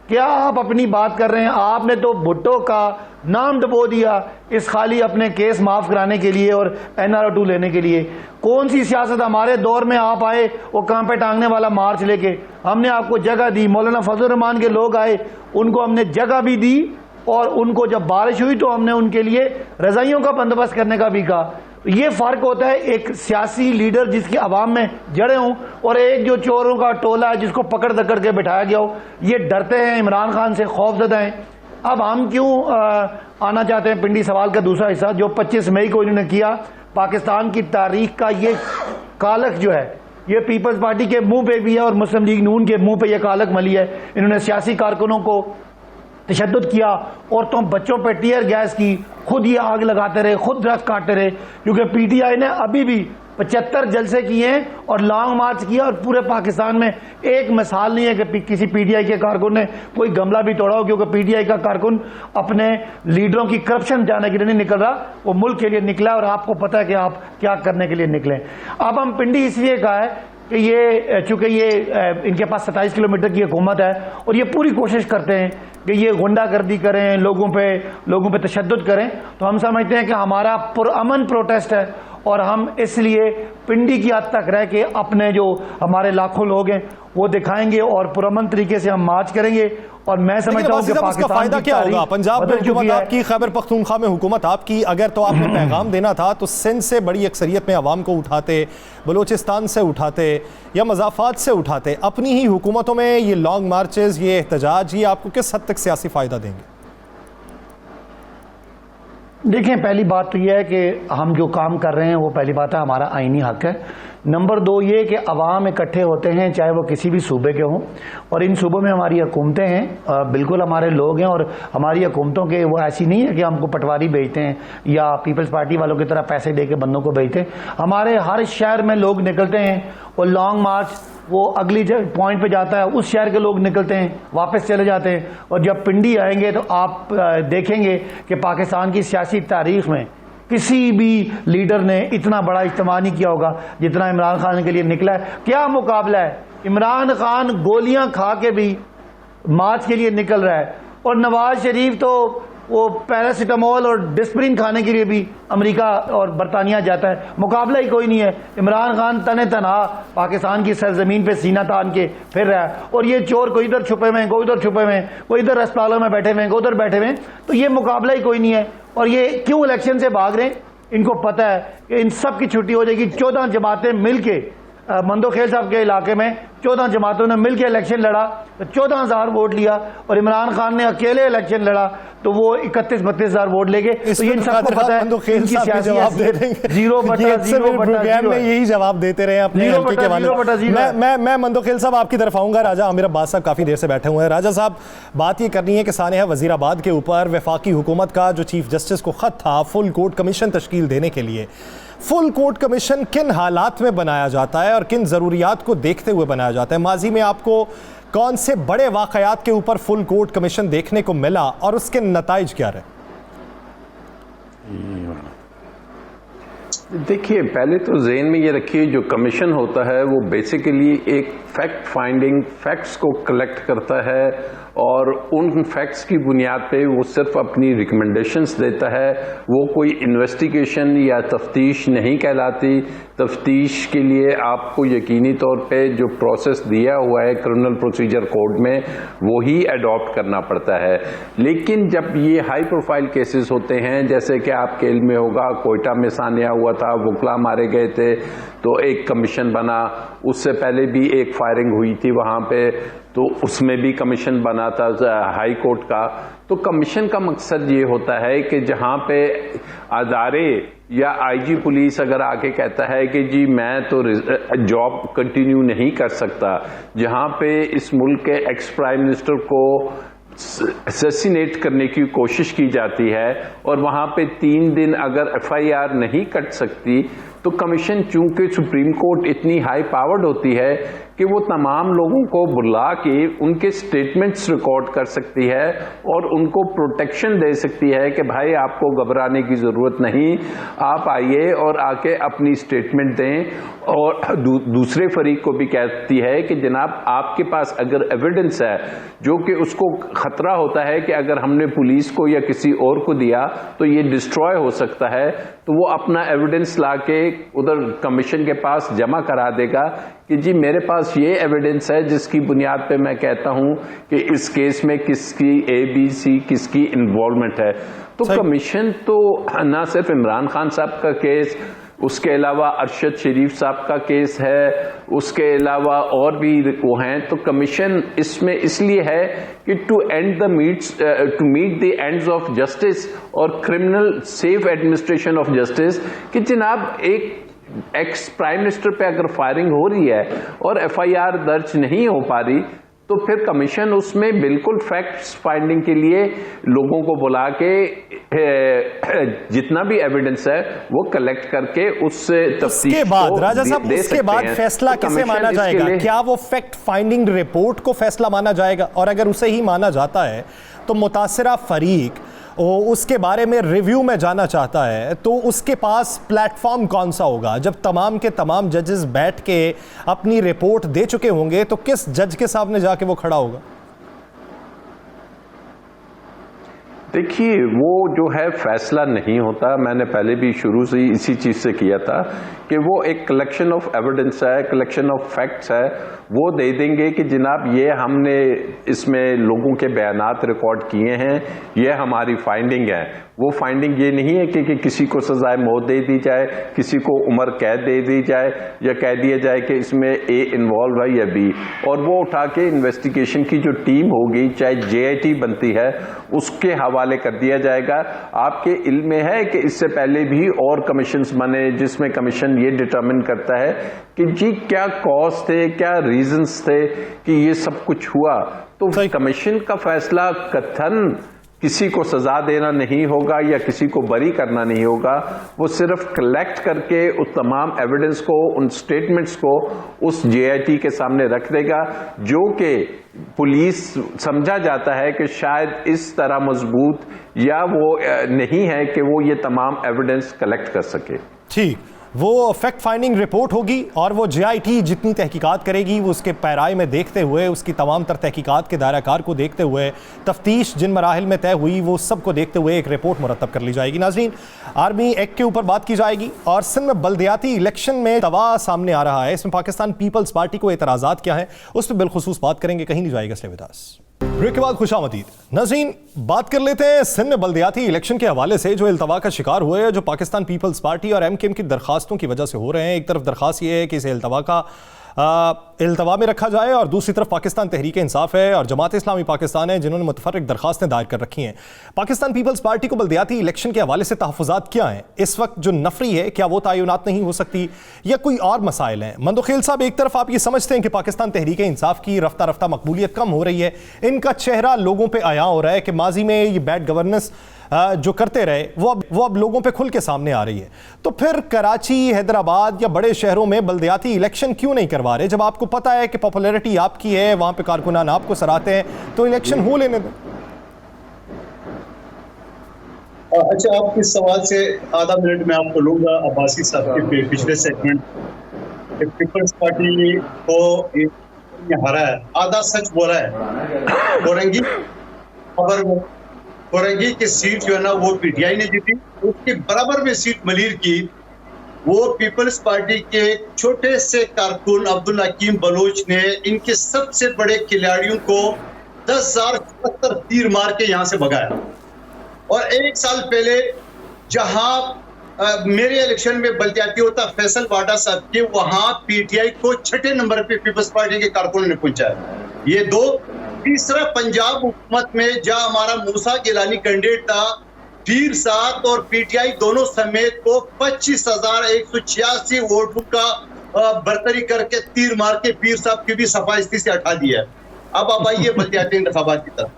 क्या आप अपनी बात कर रहे हैं? आपने तो भुट्टो का नाम डबो दिया इस खाली अपने केस माफ कराने के लिए और NRO 2 लेने के लिए। कौन सी सियासत हमारे दौर में आप आए वो काम पे टांगने वाला मार्च लेके? हमने आपको जगह दी, मौलाना फजल रहमान के लोग आए, उनको हमने जगह भी दी, और उनको जब बारिश हुई तो हमने उनके लिए रजाइयों का बंदोबस्त करने का भी कहा। ये फर्क होता है एक सियासी लीडर जिसकी आवाम में जड़े हों और एक जो चोरों का टोला है जिसको पकड़ दकड़ के बिठाया गया हो। ये डरते हैं इमरान खान से, खौफजदा हैं। अब हम क्यों आना चाहते हैं पिंडी सवाल का दूसरा हिस्सा जो 25 मई को इन्होंने किया, पाकिस्तान की तारीख का ये कालख जो है ये पीपल्स पार्टी के मुंह पे भी है और मुस्लिम लीग नून के मुंह पे ये कालख मली है। इन्होंने सियासी कारकुनों को तशद्दुद किया, औरतों बच्चों पे टीयर गैस की, खुद ये आग लगाते रहे, खुद दरख्त काटते रहे, क्योंकि PTI ने अभी भी 75 जलसे किए हैं और लॉन्ग मार्च किया और पूरे पाकिस्तान में एक मिसाल नहीं है कि किसी PTI के कारकुन ने कोई गमला भी तोड़ा हो, क्योंकि PTI का कारकुन अपने लीडरों की करप्शन जाने के लिए नहीं निकल रहा, वो मुल्क के लिए निकला और आपको पता है कि आप क्या करने के लिए निकले। अब हम पिंडी इसलिए कहा है कि ये चूंकि ये इनके पास 27 किलोमीटर की हुकूमत है और ये पूरी कोशिश करते हैं कि ये गुंडागर्दी करें, लोगों पे तशद्दुद करें, तो हम समझते हैं कि हमारा पुरअमन प्रोटेस्ट है और हम इसलिए पिंडी की हद तक रह के अपने जो हमारे लाखों लोग हैं वो दिखाएंगे और पुरअमन तरीके से हम मार्च करेंगे। और मैं समझता हूं कि पाकिस्तान फायदा क्या होगा? पंजाब में हुकूमत आपकी, खैबर पख्तूनख्वा में हुकूमत आपकी, अगर तो आपने पैगाम देना था तो सिंध से बड़ी अक्सरियत में अवाम को उठाते, बलूचिस्तान से उठाते या मज़ाफ़ात से उठाते। अपनी ही हुकूमतों में ये लॉन्ग मार्चेस, ये एहतजाज, ये आपको किस हद तक सियासी फ़ायदा देंगे? देखें, पहली बात तो यह है कि हम जो काम कर रहे हैं वो पहली बात है हमारा आईनी हक है। नंबर 2 ये कि अवाम इकट्ठे होते हैं चाहे वो किसी भी सूबे के हों, और इन सूबों में हमारी हुकूमतें हैं, बिल्कुल हमारे लोग हैं, और हमारी हुकूमतों के वो ऐसी नहीं है कि हमको पटवारी भेजते हैं या पीपल्स पार्टी वालों की तरह पैसे दे के बंदों को भेजते हैं। हमारे हर शहर में लोग निकलते हैं और लॉन्ग मार्च वो अगली पॉइंट पे जाता है, उस शहर के लोग निकलते हैं, वापस चले जाते हैं। और जब पिंडी आएंगे तो आप देखेंगे कि पाकिस्तान की सियासी तारीख में किसी भी लीडर ने इतना बड़ा इज्तिमा नहीं किया होगा जितना इमरान खान के लिए निकला है। क्या मुकाबला है! इमरान खान गोलियां खा के भी मार्च के लिए निकल रहा है और नवाज शरीफ तो वो पैरासीटामोल और डिस्प्रिन खाने के लिए भी अमेरिका और बरतानिया जाता है। मुकाबला ही कोई नहीं है। इमरान खान तने तनहा पाकिस्तान की सरजमीन पे सीना तान के फिर रहा है और ये चोर कोई इधर छुपे हुए हैं, कोई उधर छुपे हुए हैं, कोई इधर अस्पतालों में बैठे हुए हैं, कोई उधर बैठे हुए हैं। तो ये मुकाबला ही कोई नहीं है। और ये क्यों इलेक्शन से भाग रहे हैं? इनको पता है कि इन सब की छुट्टी हो जाएगी। 14 जमातें मिल के मंदोखेल साहब के इलाके में 14 जमातों ने मिलकर इलेक्शन लड़ा तो 14,000 वोट लिया, और इमरान खान ने अकेले इलेक्शन लड़ा तो वो 31-32 हजार वोट ले गए। तो ये सबको पता है, जवाब दे देंगे। 0/0 में यही जवाब देते रहे अपने हल्के के वाले। मैं मंदोखेल साहब आपकी तरफ आऊंगा। राजा आमिर अब्बास साहब काफी देर से बैठे हुए हैं। राजा साहब, बात ये करनी है कि सानेहा वजीराबाद के ऊपर वफाकी हुकूमत का जो चीफ जस्टिस को खत था फुल कोर्ट कमीशन तश्कील देने के लिए, फुल कोर्ट कमीशन किन हालात में बनाया जाता है और किन जरूरियात को देखते हुए बनाया जाता है? माजी में आपको कौन से बड़े वाकयात के ऊपर फुल कोर्ट कमीशन देखने को मिला और उसके नताइज क्या रहे? देखिए, पहले तो ज़हन में ये रखिए, जो कमीशन होता है वो बेसिकली एक फैक्ट फाइंडिंग, फैक्ट्स को कलेक्ट करता है और उन फैक्ट्स की बुनियाद पे वो सिर्फ अपनी रिकमेंडेशंस देता है। वो कोई इन्वेस्टिगेशन या तफ्तीश नहीं कहलाती। तफ्तीश के लिए आपको यकीनी तौर पे जो प्रोसेस दिया हुआ है क्रिमिनल प्रोसीजर कोड में वो ही अडॉप्ट करना पड़ता है। लेकिन जब ये हाई प्रोफाइल केसेस होते हैं, जैसे कि आपके इल्म में होगा कोयटा में सानिया हुआ था, वकला मारे गए थे, तो एक कमीशन बना। उससे पहले भी एक फायरिंग हुई थी वहाँ पे, तो उसमें भी कमीशन बना था हाई कोर्ट का। तो कमीशन का मकसद ये होता है कि जहाँ पे अदारे या आईजी पुलिस अगर आके कहता है कि जी मैं तो जॉब कंटिन्यू नहीं कर सकता, जहाँ पे इस मुल्क के एक्स प्राइम मिनिस्टर को असैसिनेट करने की कोशिश की जाती है और वहाँ पे 3 दिन अगर एफआईआर नहीं कट सकती, तो कमीशन चूंकि सुप्रीम कोर्ट इतनी हाई पावर्ड होती है कि वो तमाम लोगों को बुला के उनके स्टेटमेंट्स रिकॉर्ड कर सकती है और उनको प्रोटेक्शन दे सकती है कि भाई आपको घबराने की ज़रूरत नहीं, आप आइए और आके अपनी स्टेटमेंट दें। और दूसरे फरीक को भी कहती है कि जनाब आपके पास अगर एविडेंस है जो कि उसको ख़तरा होता है कि अगर हमने पुलिस को या किसी और को दिया तो ये डिस्ट्रॉय हो सकता है, तो वो अपना एविडेंस लाके उधर कमीशन के पास जमा करा देगा कि जी मेरे पास ये एविडेंस है जिसकी बुनियाद पे मैं कहता हूं कि इस केस में किसकी ABC किसकी इन्वॉल्वमेंट है। तो कमीशन तो ना सिर्फ इमरान खान साहब का केस, उसके अलावा अरशद शरीफ साहब का केस है, उसके अलावा और भी वो हैं। तो कमीशन इसमें इसलिए है कि to meet the ends of justice और criminal safe administration of justice, कि जनाब एक एक्स प्राइम मिनिस्टर पे अगर फायरिंग हो रही है और एफआईआर दर्ज नहीं हो पा रही, तो फिर कमीशन उसमें बिल्कुल फैक्ट्स फाइंडिंग के लिए लोगों को बुला के जितना भी एविडेंस है वो कलेक्ट करके उससे तफ्तीश के बाद राजा साहब उसके बाद फैसला किसे माना जाएगा? क्या वो फैक्ट फाइंडिंग रिपोर्ट को फैसला माना जाएगा? और अगर उसे ही माना जाता है तो मुतासिरा फरीक उसके बारे में रिव्यू में जाना चाहता है, तो उसके पास प्लेटफॉर्म कौन सा होगा? जब तमाम के तमाम जजेस बैठ के अपनी रिपोर्ट दे चुके होंगे तो किस जज के सामने जाके वो खड़ा होगा? देखिए, वो जो है फैसला नहीं होता। मैंने पहले भी शुरू से ही इसी चीज से किया था कि वो एक कलेक्शन ऑफ एविडेंस है, कलेक्शन ऑफ फैक्ट्स है। वो दे देंगे कि जनाब ये हमने इसमें लोगों के बयानात रिकॉर्ड किए हैं, ये हमारी फाइंडिंग है। वो फाइंडिंग ये नहीं है कि किसी को सजाए मौत दे दी जाए, किसी को उम्र कैद दे दी जाए या कह दिया जाए कि इसमें ए इन्वॉल्व है या बी, और वो उठा के इन्वेस्टिगेशन की जो टीम होगी, चाहे JIT बनती है, उसके हवाले कर दिया जाएगा। आपके इल्म में है कि इससे पहले भी और कमीशंस बने जिसमें कमीशन ये डिटरमिन करता है कि जी क्या कॉज थे, क्या रीजंस थे कि ये सब कुछ हुआ। तो कमीशन का फैसला कथन किसी को सजा देना नहीं होगा या किसी को बरी करना नहीं होगा। वो सिर्फ कलेक्ट करके उस तमाम एविडेंस को, उन स्टेटमेंट्स को उस JIT के सामने रख देगा जो कि पुलिस समझा जाता है कि शायद इस तरह मजबूत या वो नहीं है कि वो ये तमाम एविडेंस कलेक्ट कर सके। ठीक, वो फैक्ट फाइंडिंग रिपोर्ट होगी और वो JIT जितनी तहकीकात करेगी वो उसके पैराए में देखते हुए, उसकी तमाम तर तहकीकात के दायराकार को देखते हुए, तफ्तीश जिन मराहिल में तय हुई वो सब को देखते हुए एक रिपोर्ट मुरतब कर ली जाएगी। नाज़रीन, आर्मी एक्ट के ऊपर बात की जाएगी और सिंध में बल्दियाती इलेक्शन में दवा सामने आ रहा है। इसमें पाकिस्तान पीपल्स पार्टी को एतराज़ात क्या है उस पर बिलखुसूस बात करेंगे। कहीं नहीं जाएगा, स्टे विद अस। ब्रेक के बाद खुशामदीद। नाज़रीन, बात कर लेते हैं सिंध में बल्दियाती इलेक्शन के हवाले से जो इल्तवा का शिकार हुए हैं, जो पाकिस्तान पीपल्स पार्टी और MKM की दरखास्तों की वजह से हो रहे हैं। एक तरफ दरखास्त ये है कि इसे इल्तवा में रखा जाए और दूसरी तरफ पाकिस्तान तहरीक इंसाफ है और जमात इस्लामी पाकिस्तान है जिन्होंने मुतफर्रिक दरखास्तें दायर कर रखी हैं। पाकिस्तान पीपल्स पार्टी को बल्दियाती इलेक्शन के हवाले से तहफ़्फ़ुज़ात क्या हैं? इस वक्त जो नफरी है, क्या वो तयनात नहीं हो सकती या कोई और मसाइल हैं? मंदोखेल साहब, एक तरफ आप ये समझते हैं कि पाकिस्तान तहरीक इंसाफ की रफ्ता रफ्ता मकबूलियत कम हो रही है, इनका चेहरा लोगों पर आया हो रहा है कि माजी में ये बैड गवर्नेंस जो करते रहे वो अब लोगों पे खुल के सामने आ रही है। तो फिर कराची, हैदराबाद या बड़े शहरों में बल्दियाती इलेक्शन क्यों नहीं करवा रहे? जब आपको पता है कि पॉपुलैरिटी आपकी है, वहां पे कारकुनान आपको सराहते हैं, तो इलेक्शन हो लेने दें। अच्छा, आपके सवाल से आधा मिनट में आपको लूंगा अब्बासी साहब के पिछले सेगमेंट। पीपल्स पार्टी को हारा है, आधा सच बोला है। कोरंगी की सीट जो है ना वो PTI ने जीती, उसके बराबर में सीट मलीर की वो पीपल्स पार्टी के छोटे से कारकुन अब्दुल हकीम बलोच ने इनके सबसे बड़े खिलाड़ियों को 10,077 तीर मार के यहां से भगाया। और एक साल पहले जहां मेरे इलेक्शन में बल्दियाती होता फैसल वाडा साहब के, वहां PTI को 6ठे नंबर पे पीपल्स पार्टी के कारकुनों ने पहुंचाया। ये दो। तीसरा, पंजाब हुकूमत में जहां हमारा मूसा गिलानी कैंडिडेट था, पीर साहब और PTI दोनों समेत को 25,186 वोटों का बरतरी करके तीर मार के पीर साहब की भी सफाइस्ती से हटा दिया। अब आइए बल्दियाती इंतखाबात की तरफ।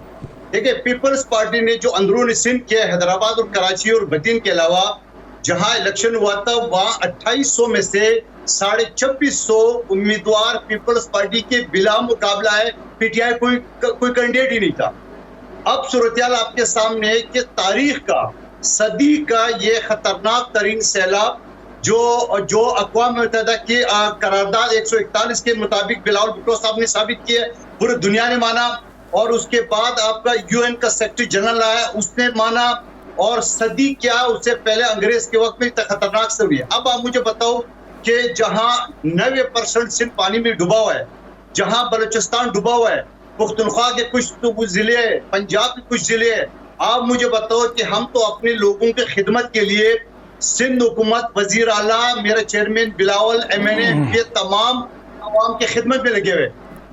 देखिए, पीपल्स पार्टी ने जो अंदरूनी सिंध किया, हैदराबाद और कराची और बदीन के अलावा जहां इलेक्शन हुआ था, वहां 2800 में से 2650 उम्मीदवार पीपल्स पार्टी के बिला मुकाबला है। PTI कोई कैंडिडेट ही नहीं था। अब सूरत-ए-हाल आपके सामने कि तारीख का, सदी का ये खतरनाक तरीन सैलाब जो अक़वाम मुत्तहिदा की करारदाद 141 के मुताबिक बिलावल भुट्टो साहब ने साबित किया, पूरी दुनिया ने माना, और उसके बाद आपका UN का सेक्रेटरी जनरल आया, उसने माना, और सदी क्या उससे पहले अंग्रेज के वक्त में खतरनाक से हुई है। अब आप मुझे बताओ कि जहां 90% सिंध पानी में डूबा हुआ है, जहां बलूचिस्तान डूबा हुआ है, पुख्तनख्वा के कुछ जिले है, पंजाब के कुछ जिले है, आप मुझे बताओ कि हम तो अपने लोगों की खिदमत के लिए सिंध हुकूमत, वजीर आला, मेरा चेयरमैन बिलावल, MNA, ये तमाम आवाम की खिदमत में लगे हुए।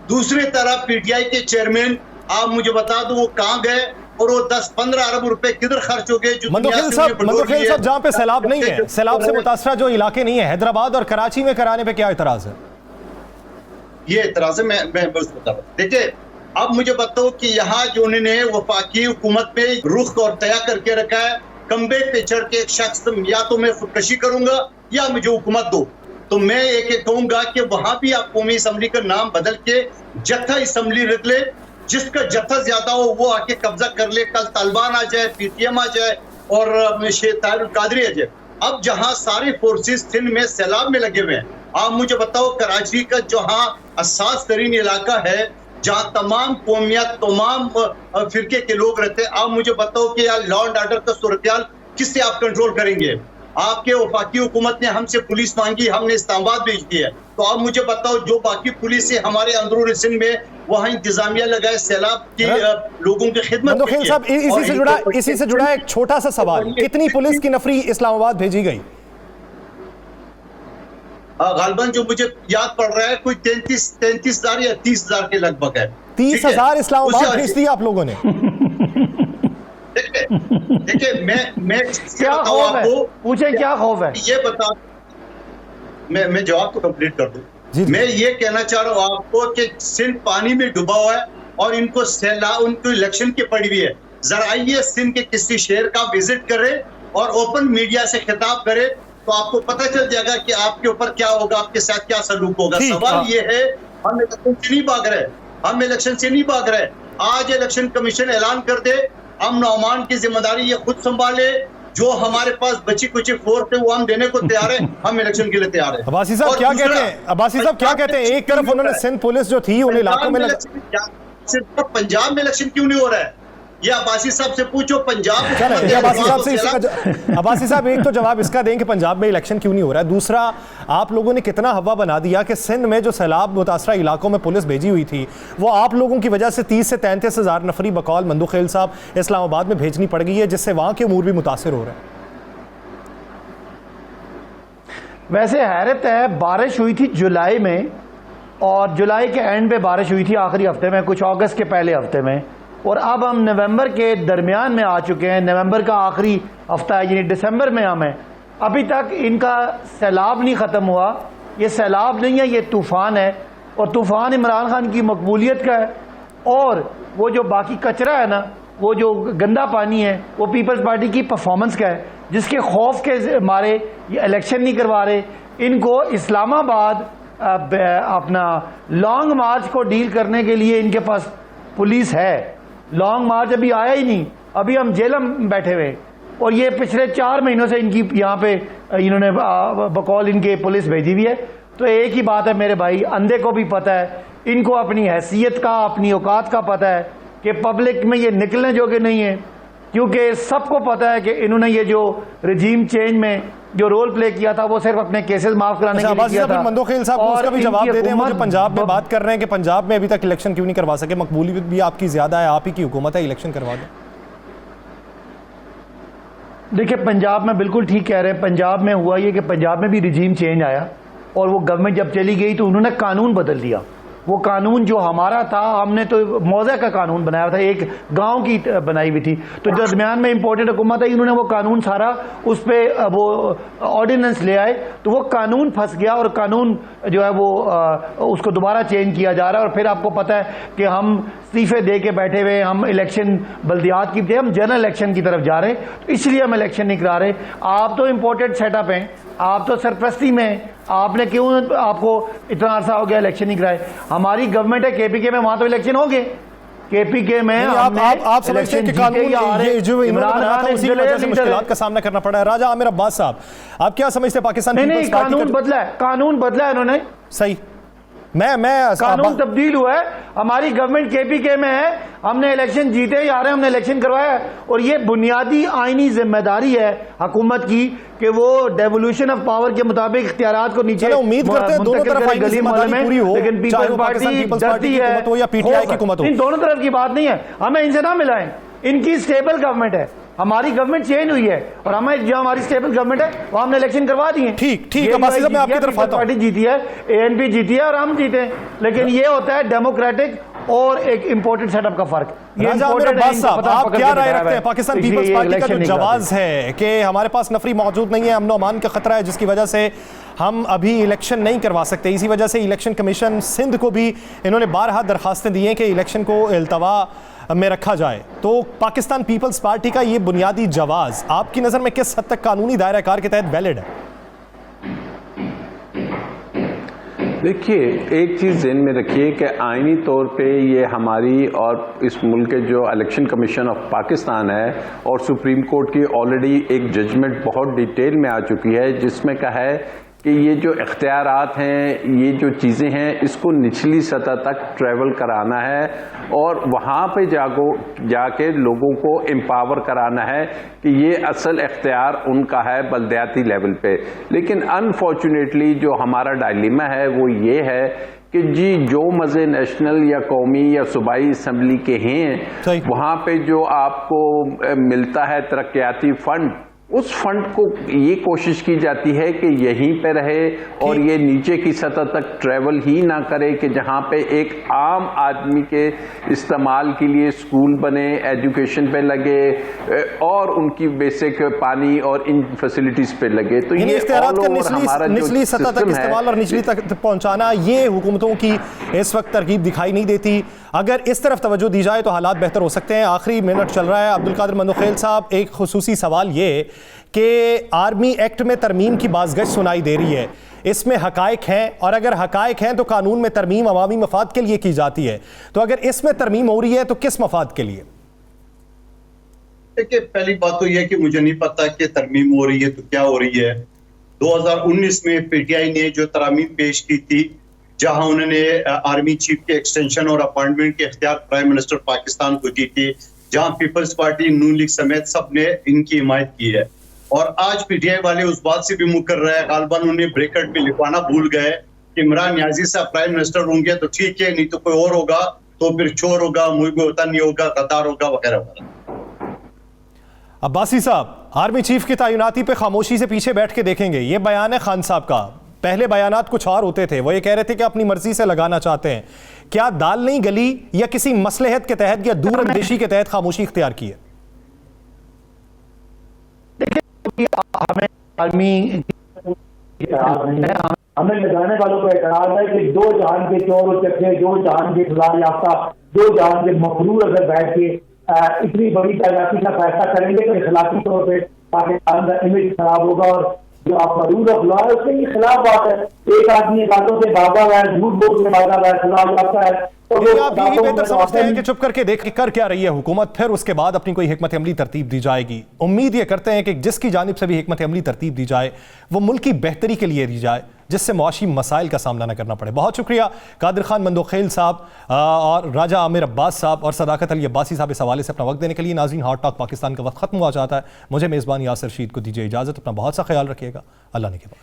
दूसरी तरफ PTI के चेयरमैन, आप मुझे बता दो वो कहाँ गए और वो 10-15 अरब रुपए किधर खर्च हो गए। मंदोखेल साहब, जहाँ पे सैलाब नहीं है, सैलाब से मुतासरा जो इलाके नहीं है, हैदराबाद और कराची में कराने पे क्या इतराज है? ये इतराज है, मैं बस बता रहा हूँ। देखिए, अब मुझे बताओ कि यहाँ जो उन्होंने वफाकी हुकूमत में रुख और तय करके रखा है, कंबे पे चढ़ के एक शख्स या तो मैं खुदकशी करूंगा या मुझे हुकूमत दो, तो मैं एक कहूंगा कि वहां भी आप कौमी असम्बली का नाम बदल के जत्था असम्बली रख ले, जिसका जत्था ज्यादा हो वो आके कब्जा कर ले। कल तालिबान आ जाए, PTM आ जाए और शेख ताहिर कादरी आ जाए। अब जहां सारे फोर्सेस सिंध में सैलाब में लगे हुए हैं, आप मुझे बताओ कराची का जहां हसास तरीन इलाका है, जहां तमाम कौमियत, तमाम फिरके के लोग रहते हैं, आप मुझे बताओ कि यार लॉ एंड ऑर्डर का सूरत-ए-हाल किससे आप कंट्रोल करेंगे? आपके वफाकी हुकूमत ने हमसे पुलिस मांगी, हमने इस्लामाबाद भेज दी है, तो आप मुझे बताओ जो बाकी पुलिस है हमारे अंदरूनी सिंध में, वहाँ इंतजामिया लगाए सैलाब की लोगों की खिदमत। इसी से जुड़ा एक छोटा सा सवाल, कितनी पुलिस की नफरी इस्लामाबाद भेजी गई? गालबन जो मुझे याद पड़ रहा है कोई 33,000 या 30,000 के लगभग है। 30,000 इस्लामाबाद भेज दिया आप लोगों ने? देखिए मैं क्या खौफ है, पूछे क्या खौफ है, ये बता, मैं जवाब तो कंप्लीट कर दूं। मैं ये कहना चाह रहा हूँ आपको कि सिंध पानी में डूबा हुआ है और इनको सैलाब, उनको इलेक्शन की पड़ी हुई है। जरा आइए सिंध के किसी शहर का विजिट करें और ओपन मीडिया से खिताब करें, तो आपको पता चल जाएगा कि आपके ऊपर क्या होगा, आपके साथ क्या सलूक होगा। सवाल ये है, हम इलेक्शन से नहीं भाग रहे, हम इलेक्शन से नहीं भाग रहे। आज इलेक्शन कमीशन ऐलान कर दे, अमन अमान की जिम्मेदारी ये खुद संभाले, जो हमारे पास बची कुछ फोर्स है वो हम देने को तैयार है, हम इलेक्शन के लिए तैयार है। अब्बासी साहब क्या कहते हैं? अब्बासी साहब क्या कहते हैं? एक तरफ उन्होंने सिंध पुलिस जो थी उन इलाकों में सिर्फ पंजाब में इलेक्शन क्यों नहीं हो रहा है? ये अब्बासी साहब से पूछो पंजाब चलें, अब्बासी साहब से अब्बासी साहब एक तो जवाब इसका दें कि पंजाब में इलेक्शन क्यों नहीं हो रहा है। दूसरा, आप लोगों ने कितना हवा बना दिया कि सिंध में जो सैलाब मुतासरा इलाकों में पुलिस भेजी हुई थी वो आप लोगों की वजह से 30 से 33 हज़ार नफरी बकौल मंदू खेल साहब इस्लामाबाद में भेजनी पड़ गई है, जिससे वहाँ के अमूर भी मुतासर हो रहे हैं। वैसे हैरत है, बारिश हुई थी जुलाई में और जुलाई के एंड पे बारिश हुई थी, आखिरी हफ्ते में, कुछ अगस्त के पहले हफ्ते में, और अब हम नवंबर के दरमियान में आ चुके हैं। नवंबर का आखिरी हफ्ता है, यानी दिसंबर में हम हैं। अभी तक इनका सैलाब नहीं ख़त्म हुआ। ये सैलाब नहीं है, ये तूफ़ान है, और तूफ़ान इमरान खान की मकबूलियत का है, और वो जो बाकी कचरा है ना, वो जो गंदा पानी है, वो पीपल्स पार्टी की परफॉर्मेंस का है, जिसके खौफ के मारे ये इलेक्शन नहीं करवा रहे। इनको इस्लामाबाद अपना लॉन्ग मार्च को डील करने के लिए इनके पास पुलिस है। लॉन्ग मार्च अभी आया ही नहीं, अभी हम जेल में बैठे हुए, और ये पिछले 4 महीनों से इनकी यहाँ पे इन्होंने बकौल इनके पुलिस भेजी हुई है। तो एक ही बात है मेरे भाई, अंधे को भी पता है, इनको अपनी हैसियत का, अपनी औकात का पता है कि पब्लिक में ये निकलने जोगे नहीं है, क्योंकि सबको पता है कि इन्होंने ये जो रजीम चेंज में जो रोल प्ले किया था वो सिर्फ अपने केसेस माफ कराने के लिए किया था। मंदो खेल साहब उसका भी जवाब दे दें। वो जो पंजाब में बात कर रहे हैं कि पंजाब में अभी तक इलेक्शन क्यों नहीं करवा सके, मकबूलियत भी आपकी ज्यादा है, आप ही की हुकूमत है, इलेक्शन करवा दें। देखिए, पंजाब में बिल्कुल ठीक कह रहे हैं। पंजाब में हुआ ये कि पंजाब में भी रिजीम चेंज आया, और वो गवर्नमेंट जब चली गई तो उन्होंने कानून बदल दिया। वो कानून जो हमारा था, हमने तो मौज़ा का कानून बनाया था, एक गांव की बनाई हुई थी, तो दरमियान में इंपोर्टेड हुकूमत है, इन्होंने वो कानून सारा उस पर वो ऑर्डिनेंस ले आए, तो वो कानून फंस गया, और कानून जो है वो उसको दोबारा चेंज किया जा रहा है। और फिर आपको पता है कि हम इस्तीफे दे के बैठे हुए, हम इलेक्शन बल्दियात की हम जनरल इलेक्शन की तरफ जा रहे हैं, तो इसलिए हम इलेक्शन नहीं करा रहे। आप तो इम्पोर्टेड सेटअप हैं, आप तो सरपरस्ती में, आपने क्यों, आपको इतना अरसा हो गया इलेक्शन नहीं कराए। हमारी गवर्नमेंट है केपीके में, वहां तो इलेक्शन हो गए। केपीके में आप समझते हैं कि कानून ये जो इमरान खान था उसी की वजह से मुश्किलात का सामना करना पड़ा है। राजा आमिर अब्बास साहब, आप क्या समझते हैं पाकिस्तान नहीं, कानून बदला है, कानून बदला है इन्होंने, सही, मैं कानून तब्दील हुआ है। हमारी गवर्नमेंट केपीके में है, हमने इलेक्शन जीते ही आ रहे हैं, हमने इलेक्शन करवाया है, और ये बुनियादी आईनी जिम्मेदारी है हुकूमत की कि वो डेवोल्यूशन ऑफ पावर के मुताबिक इख्तियारात को नीचे उम्मीद करते हैं दोनों तरफ आईनी जिम्मेदारी पूरी हो, लेकिन पीपल्स पार्टी डरती है, या पीटीआई की हुकूमत हो। इन दोनों तरफ की बात नहीं है, हमें इनसे ना मिलाएं। इनकी स्टेबल गवर्नमेंट है, हमारी गवर्नमेंट चेंज हुई है, और हमें जो हमारी स्टेबल गवर्नमेंट है वो हमने इलेक्शन करवा दिए। ठीक अब्बासी साहब, मैं आपकी तरफ आता हूं। पार्टी जीती है, एएनपी जीती है, और हम जीते हैं, लेकिन ये होता है डेमोक्रेटिक और एक इंपोर्टेड सेटअप का फर्क। राजा आमिर अब्बास साहब, आप क्या राय रखते हैं? पाकिस्तान पीपल्स पार्टी का जो जवाब है कि हमारे पास नफरी मौजूद नहीं है, अमन अमान का खतरा है, जिसकी वजह से हम अभी इलेक्शन नहीं करवा सकते, इसी वजह से इलेक्शन कमीशन सिंध को भी इन्होंने बारहा दरखास्तें दी हैं कि इलेक्शन को इल्तवा में रखा जाए। तो पाकिस्तान पीपल्स पार्टी का ये बुनियादी जवाब आपकी नज़र में किस हद तक कानूनी दायरा कार के तहत वैलिड है? देखिए, एक चीज़ ज़हन में रखिए कि आईनी तौर पे ये हमारी और इस मुल्क के जो इलेक्शन कमीशन ऑफ पाकिस्तान है और सुप्रीम कोर्ट की ऑलरेडी एक जजमेंट बहुत डिटेल में आ चुकी है, जिसमें कहा है कि ये जो इख्तियारात हैं, ये जो चीज़ें हैं, इसको निचली सतह तक ट्रैवल कराना है और वहाँ पे जाके लोगों को एम्पावर कराना है कि ये असल इख्तियार उनका है बल्दियाती लेवल पे। लेकिन अनफॉर्चुनेटली जो हमारा डायलेमा है वो ये है कि जी जो मज़े नेशनल या कौमी या सूबाई असम्बली के हैं, वहाँ पे जो आपको मिलता है तरक्याती फंड, उस फंड को ये कोशिश की जाती है कि यहीं पे रहे और ये नीचे की सतह तक ट्रेवल ही ना करे, कि जहाँ पे एक आम आदमी के इस्तेमाल के लिए स्कूल बने, एजुकेशन पे लगे और उनकी बेसिक पानी और इन फैसिलिटीज पे लगे। तो ये इख्तियारात का निचली सतह तक इस्तेमाल और निचली तक पहुंचाना, ये हुकूमतों की इस वक्त तरकीब दिखाई नहीं देती। अगर इस तरफ तवज्जो दी जाए तो हालात बेहतर हो सकते हैं। आखिरी मिनट चल रहा है। अब्दुल कादिर मंदोखेल साहब, एक खुसूसी सवाल ये कि आर्मी एक्ट में तरमीम की बाज़गश सुनाई दे रही है, इसमें हकायक हैं, और अगर हकायक हैं तो कानून में तरमीम अवामी मफाद के लिए की जाती है, तो अगर इसमें तरमीम हो रही है तो किस मफाद के लिए? देखिए, पहली बात तो यह है कि मुझे नहीं पता कि तरमीम हो रही है तो क्या हो रही है। 2019 में पीटीआई ने जो तरमीम पेश की थी, जहां उन्होंने आर्मी चीफ के एक्सटेंशन और अपॉइंटमेंट के इख्तियार प्राइम मिनिस्टर पाकिस्तान को दी थी, जहां पीपल्स पार्टी, नून लीग समेत सब ने इनकी हिमायत की है। और आज पीटीआई वाले उस बात से भी मुकर रहे हैं, गालबन उन्हें ब्रेकेट में लिखवाना भूल गए कि इमरान नियाजी साहब प्राइम मिनिस्टर होंगे तो ठीक है, नहीं तो कोई और होगा तो फिर चोर होगा, मुल्क वतन नहीं होगा, गद्दार होगा, वगैरह वगैरह। अब्बासी साहब, आर्मी चीफ की तैनाती पे खामोशी से पीछे बैठ के देखेंगे, ये बयान है खान साहब का। पहले बयानात कुछ और होते थे, वो ये कह रहे थे कि अपनी मर्जी से लगाना चाहते हैं। क्या दाल नहीं गली या किसी मसलहत के तहत या दूरअंदेशी के तहत खामोशी इख्तियार की है? हमें आर्मी हमें लगाने वालों को एतराज है कि दो जहान के चोर और चक्के, दो जहान के सजा याफ्ता, दो जहान के मफरूर अगर बैठ के इतनी बड़ी तैनाती का फैसला करेंगे तो इखलाकी तौर पर पाकिस्तान का इमेज खराब होगा। और जो आपका रूल ऑफ लॉ है उसके ये खिलाफ बात है। एक आदमी बातों से भागा हुआ है, झूठ बोल के भागा हुआ है, सजा याफ्ता है, तो आप यही बेहतर समझते हैं कि चुप करके देख के कर क्या रही है हुकूमत, फिर उसके बाद अपनी कोई हिकमत अमली तरतीब दी जाएगी। उम्मीद ये करते हैं कि जिसकी जानिब से भी हिकमत अमली तरतीब दी जाए वो मुल्क की बेहतरी के लिए दी जाए, जिससे मुआशी मसाइल का सामना न करना पड़े। बहुत शुक्रिया कादिर खान मंदोखेल साहब और राजा आमिर अब्बास साहब और सदाकत अली अब्बासी साहब इस हवाले से अपना वक्त देने के लिए। नाज़रीन, हॉट टॉक पाकिस्तान का वक्त खत्म हुआ चाहता है। मुझे मेज़बान यासिर रशीद को दीजिए इजाज़त। अपना बहुत सा ख्याल रखिएगा। अल्लाह ने के बाद।